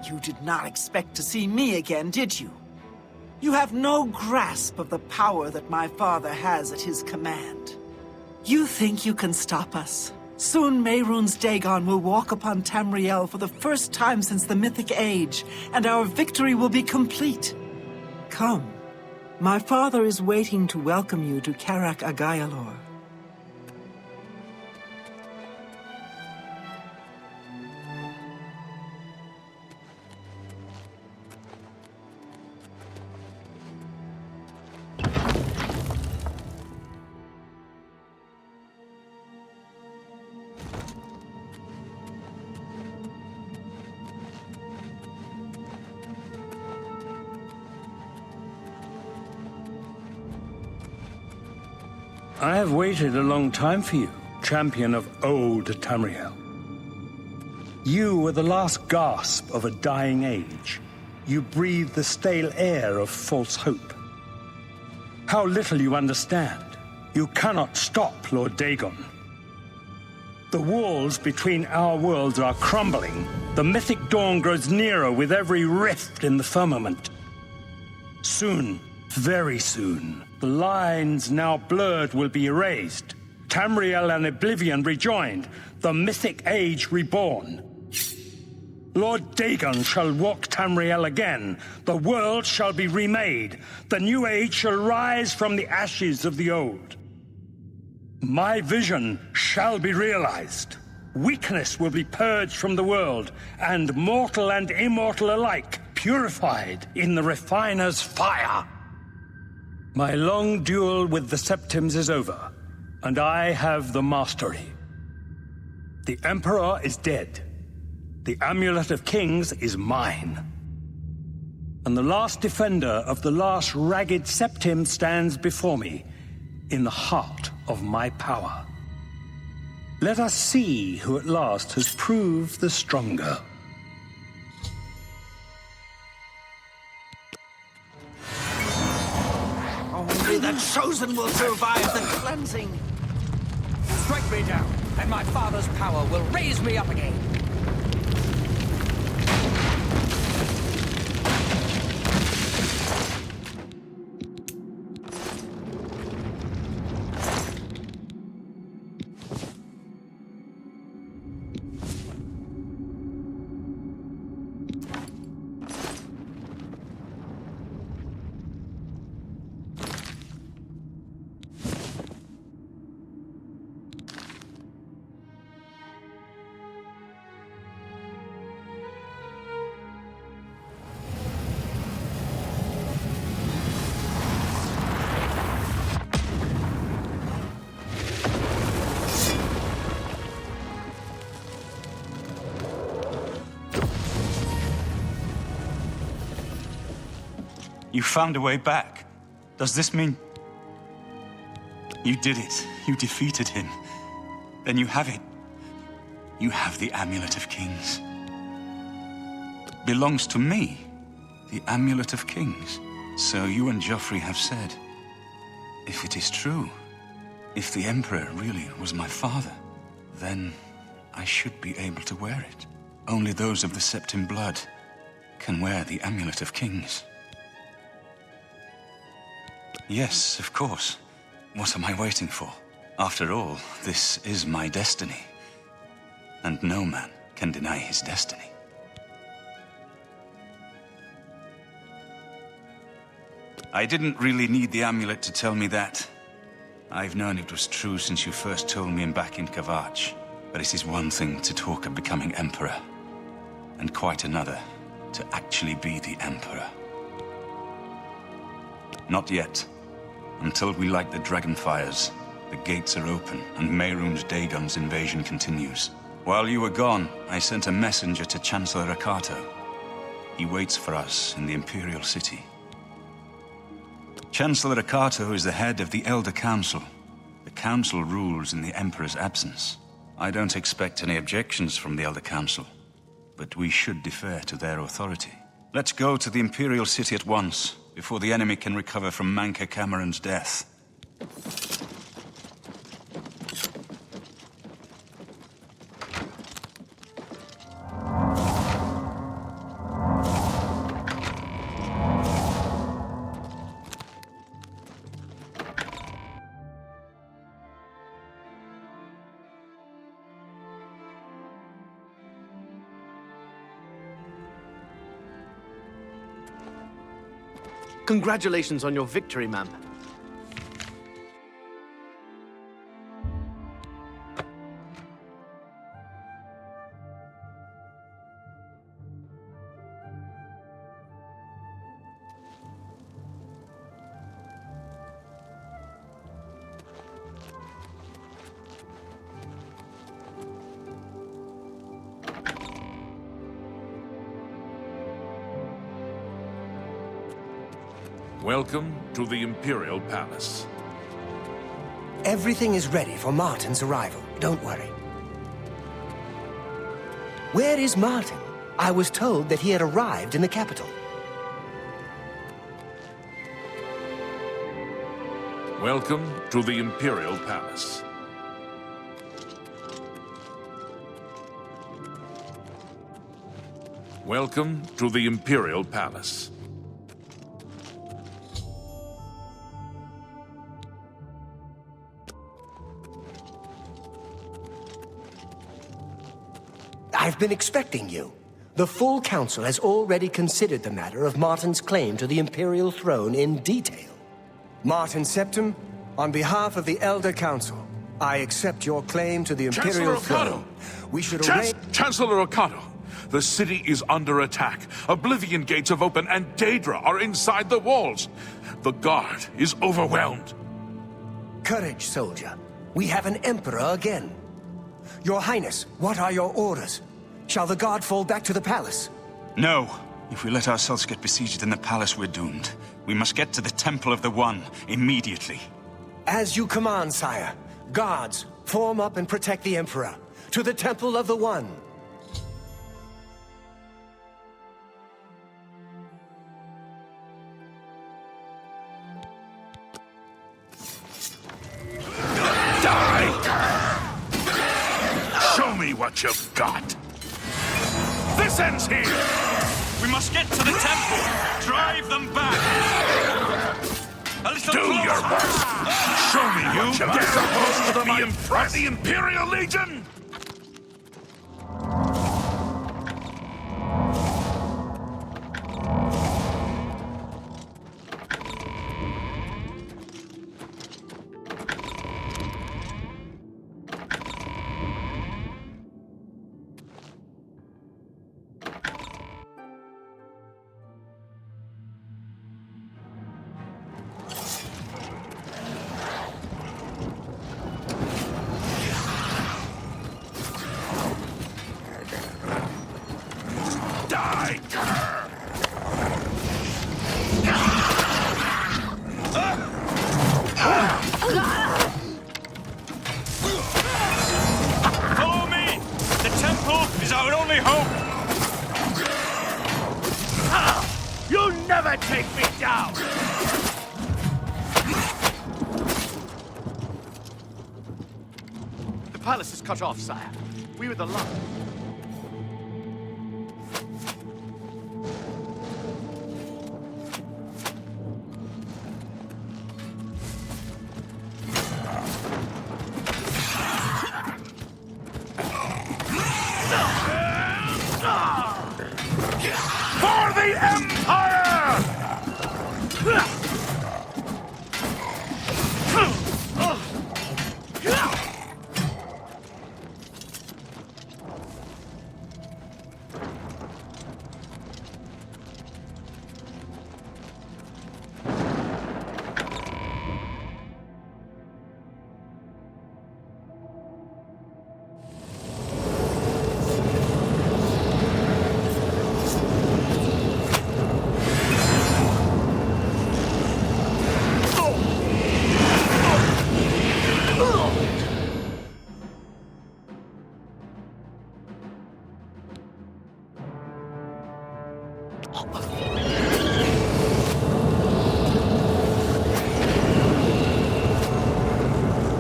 You did not expect to see me again, did you? You have no grasp of the power that my father has at his command. You think you can stop us? Soon Mehrunes Dagon will walk upon Tamriel for the first time since the Mythic Age, and our victory will be complete. Come. My father is waiting to welcome you to Karak Agayalor. I have waited a long time for you, champion of old Tamriel. You were the last gasp of a dying age. You breathed the stale air of false hope. How little you understand. You cannot stop Lord Dagon. The walls between our worlds are crumbling. The mythic dawn grows nearer with every rift in the firmament. Soon, very soon, the lines now blurred will be erased. Tamriel and Oblivion rejoined, the mythic age reborn. Lord Dagon shall walk Tamriel again. The world shall be remade. The new age shall rise from the ashes of the old. My vision shall be realized. Weakness will be purged from the world, and mortal and immortal alike purified in the refiner's fire. My long duel with the Septims is over, and I have the mastery. The Emperor is dead. The Amulet of Kings is mine. And the last defender of the last ragged Septim stands before me, in the heart of my power. Let us see who at last has proved the stronger. Only the chosen will survive the cleansing. Strike me down, and my father's power will raise me up again. You found a way back. Does this mean... You did it. You defeated him. Then you have it. You have the Amulet of Kings. Belongs to me. The Amulet of Kings. So you and Joffrey have said. If it is true, if the Emperor really was my father, then I should be able to wear it. Only those of the Septim blood can wear the Amulet of Kings. Yes, of course. What am I waiting for? After all, this is my destiny. And no man can deny his destiny. I didn't really need the amulet to tell me that. I've known it was true since you first told me back in Kavach. But it is one thing to talk of becoming Emperor, and quite another to actually be the Emperor. Not yet. Until we light the Dragonfires, the gates are open, and Mehrunes Dagon's invasion continues. While you were gone, I sent a messenger to Chancellor Akato. He waits for us in the Imperial City. Chancellor Akato is the head of the Elder Council. The Council rules in the Emperor's absence. I don't expect any objections from the Elder Council, but we should defer to their authority. Let's go to the Imperial City at once, before the enemy can recover from Manca Cameron's death. Congratulations on your victory, ma'am. Welcome to the Imperial Palace. Everything is ready for Martin's arrival. Don't worry. Where is Martin? I was told that he had arrived in the capital. Welcome to the Imperial Palace. Welcome to the Imperial Palace. I've been expecting you. The full council has already considered the matter of Martin's claim to the Imperial throne in detail. Martin Septim, on behalf of the Elder Council, I accept your claim to the Imperial throne. We should arrange... Chancellor Akato, the city is under attack. Oblivion gates have opened and Daedra are inside the walls. The guard is overwhelmed. Courage, soldier. We have an emperor again. Your Highness, what are your orders? Shall the guard fall back to the palace? No. If we let ourselves get besieged in the palace, we're doomed. We must get to the Temple of the One immediately. As you command, sire. Guards, form up and protect the Emperor. To the Temple of the One. Show me what you've got. This ends here. We must get to the temple. Drive them back. A little Do closer. your worst. Show me you get supposed to be impressed. The Imperial Legion. Die! only hope! You'll never take me down! The palace is cut off, sire. We were the last. For the Empire!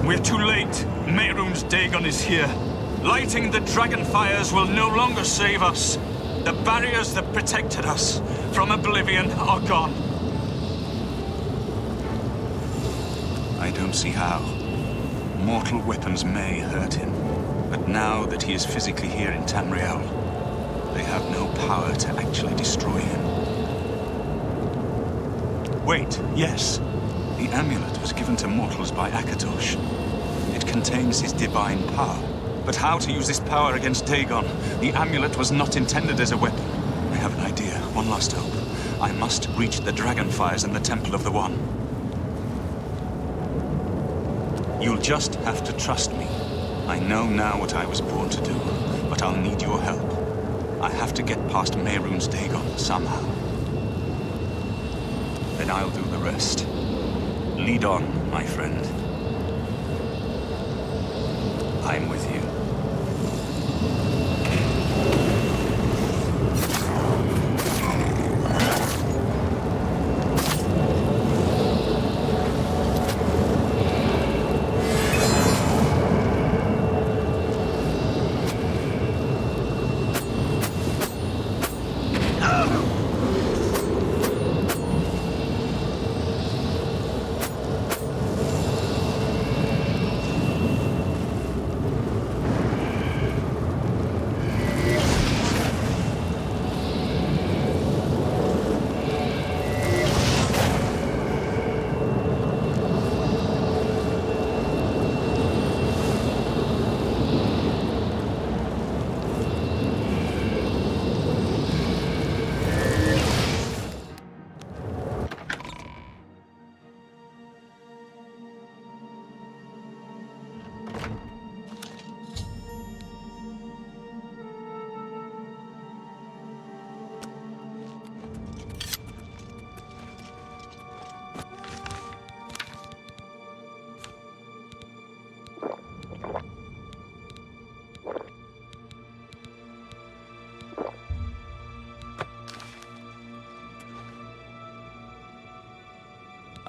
We're too late. Mehrunes Dagon is here. Lighting the dragon fires will no longer save us. The barriers that protected us from Oblivion are gone. I don't see how. Mortal weapons may hurt him, but now that he is physically here in Tamriel, they have no power to actually destroy him. Wait, yes. The amulet was given to mortals by Akatosh. It contains his divine power. But how to use this power against Dagon? The amulet was not intended as a weapon. I have an idea. One last hope. I must reach the dragonfires in the Temple of the One. You'll just have to trust me. I know now what I was born to do, but I'll need your help. I have to get past Mehrunes Dagon somehow. Then I'll do the rest. Lead on, my friend. I'm with you.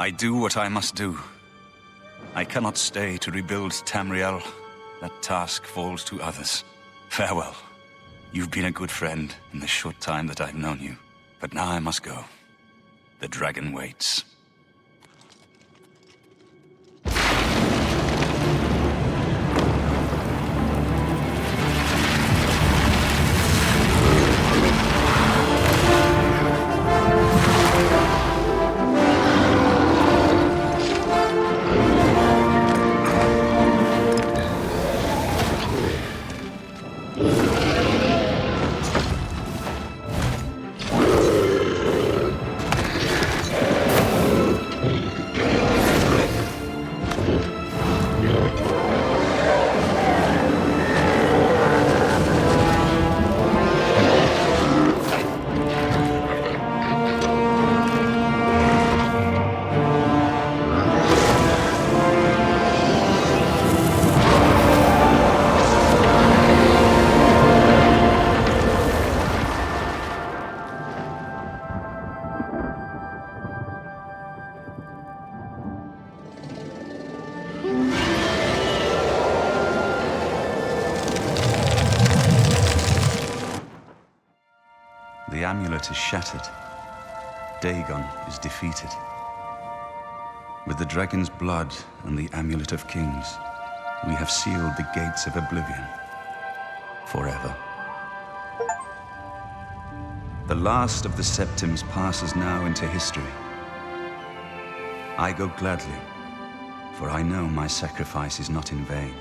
I do what I must do. I cannot stay to rebuild Tamriel. That task falls to others. Farewell. You've been a good friend in the short time that I've known you. But now I must go. The dragon waits. The amulet is shattered. Dagon is defeated. With the dragon's blood and the amulet of kings, we have sealed the gates of Oblivion forever. The last of the Septims passes now into history. I go gladly, for I know my sacrifice is not in vain.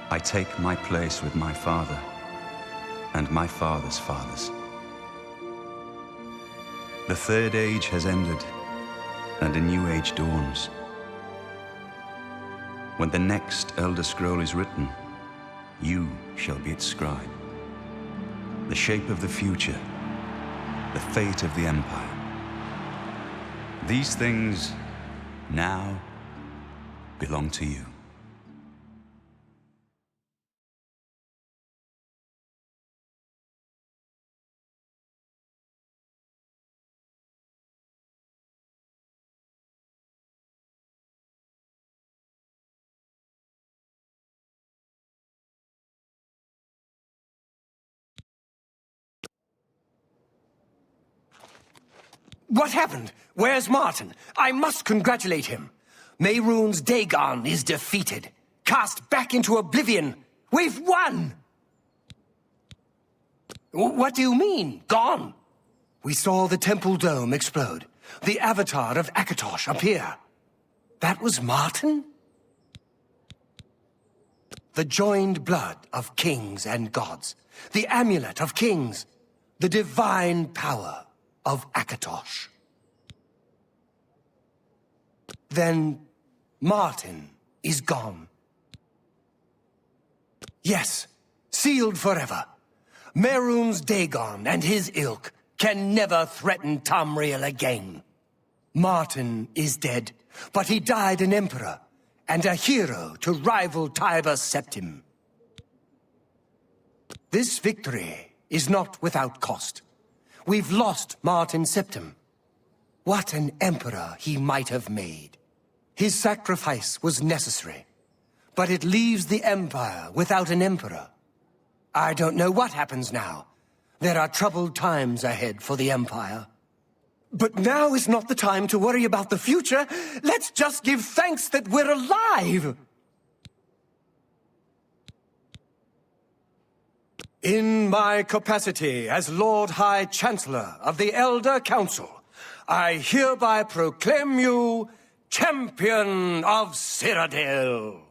I take my place with my father and my father's fathers. The Third Age has ended, and a new age dawns. When the next Elder Scroll is written, you shall be its scribe. The shape of the future, the fate of the Empire. These things now belong to you. What happened? Where's Martin? I must congratulate him. Mehrunes Dagon is defeated. Cast back into Oblivion. We've won! What do you mean, gone? We saw the temple dome explode. The avatar of Akatosh appear. That was Martin? The joined blood of kings and gods. The amulet of kings. The divine power of Akatosh. Then Martin is gone. Yes, sealed forever. Mehrunes Dagon and his ilk can never threaten Tamriel again. Martin is dead, but he died an emperor and a hero to rival Tiber Septim. This victory is not without cost. We've lost Martin Septim. What an emperor he might have made. His sacrifice was necessary, but it leaves the Empire without an emperor. I don't know what happens now. There are troubled times ahead for the Empire. But now is not the time to worry about the future. Let's just give thanks that we're alive! In my capacity as Lord High Chancellor of the Elder Council, I hereby proclaim you Champion of Cyrodiil.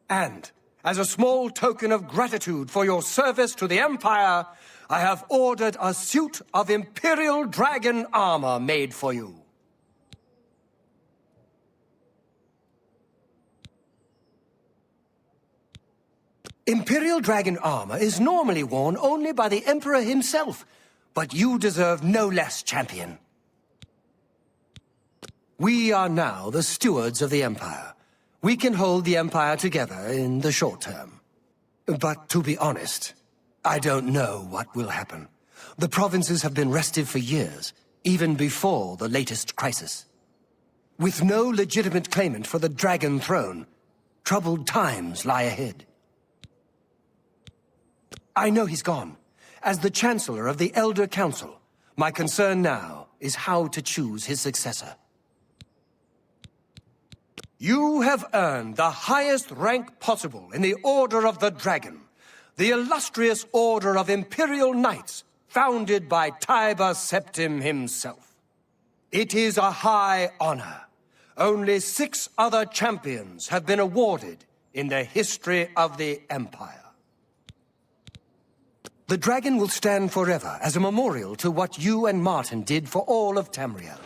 And, as a small token of gratitude for your service to the Empire, I have ordered a suit of Imperial Dragon armor made for you. Imperial Dragon armor is normally worn only by the Emperor himself, but you deserve no less, champion. We are now the stewards of the Empire. We can hold the Empire together in the short term. But to be honest, I don't know what will happen. The provinces have been restive for years, even before the latest crisis. With no legitimate claimant for the Dragon Throne, troubled times lie ahead. I know he's gone. As the Chancellor of the Elder Council, my concern now is how to choose his successor. You have earned the highest rank possible in the Order of the Dragon, the illustrious Order of Imperial Knights, founded by Tiber Septim himself. It is a high honor. Only 6 other champions have been awarded in the history of the Empire. The dragon will stand forever as a memorial to what you and Martin did for all of Tamriel.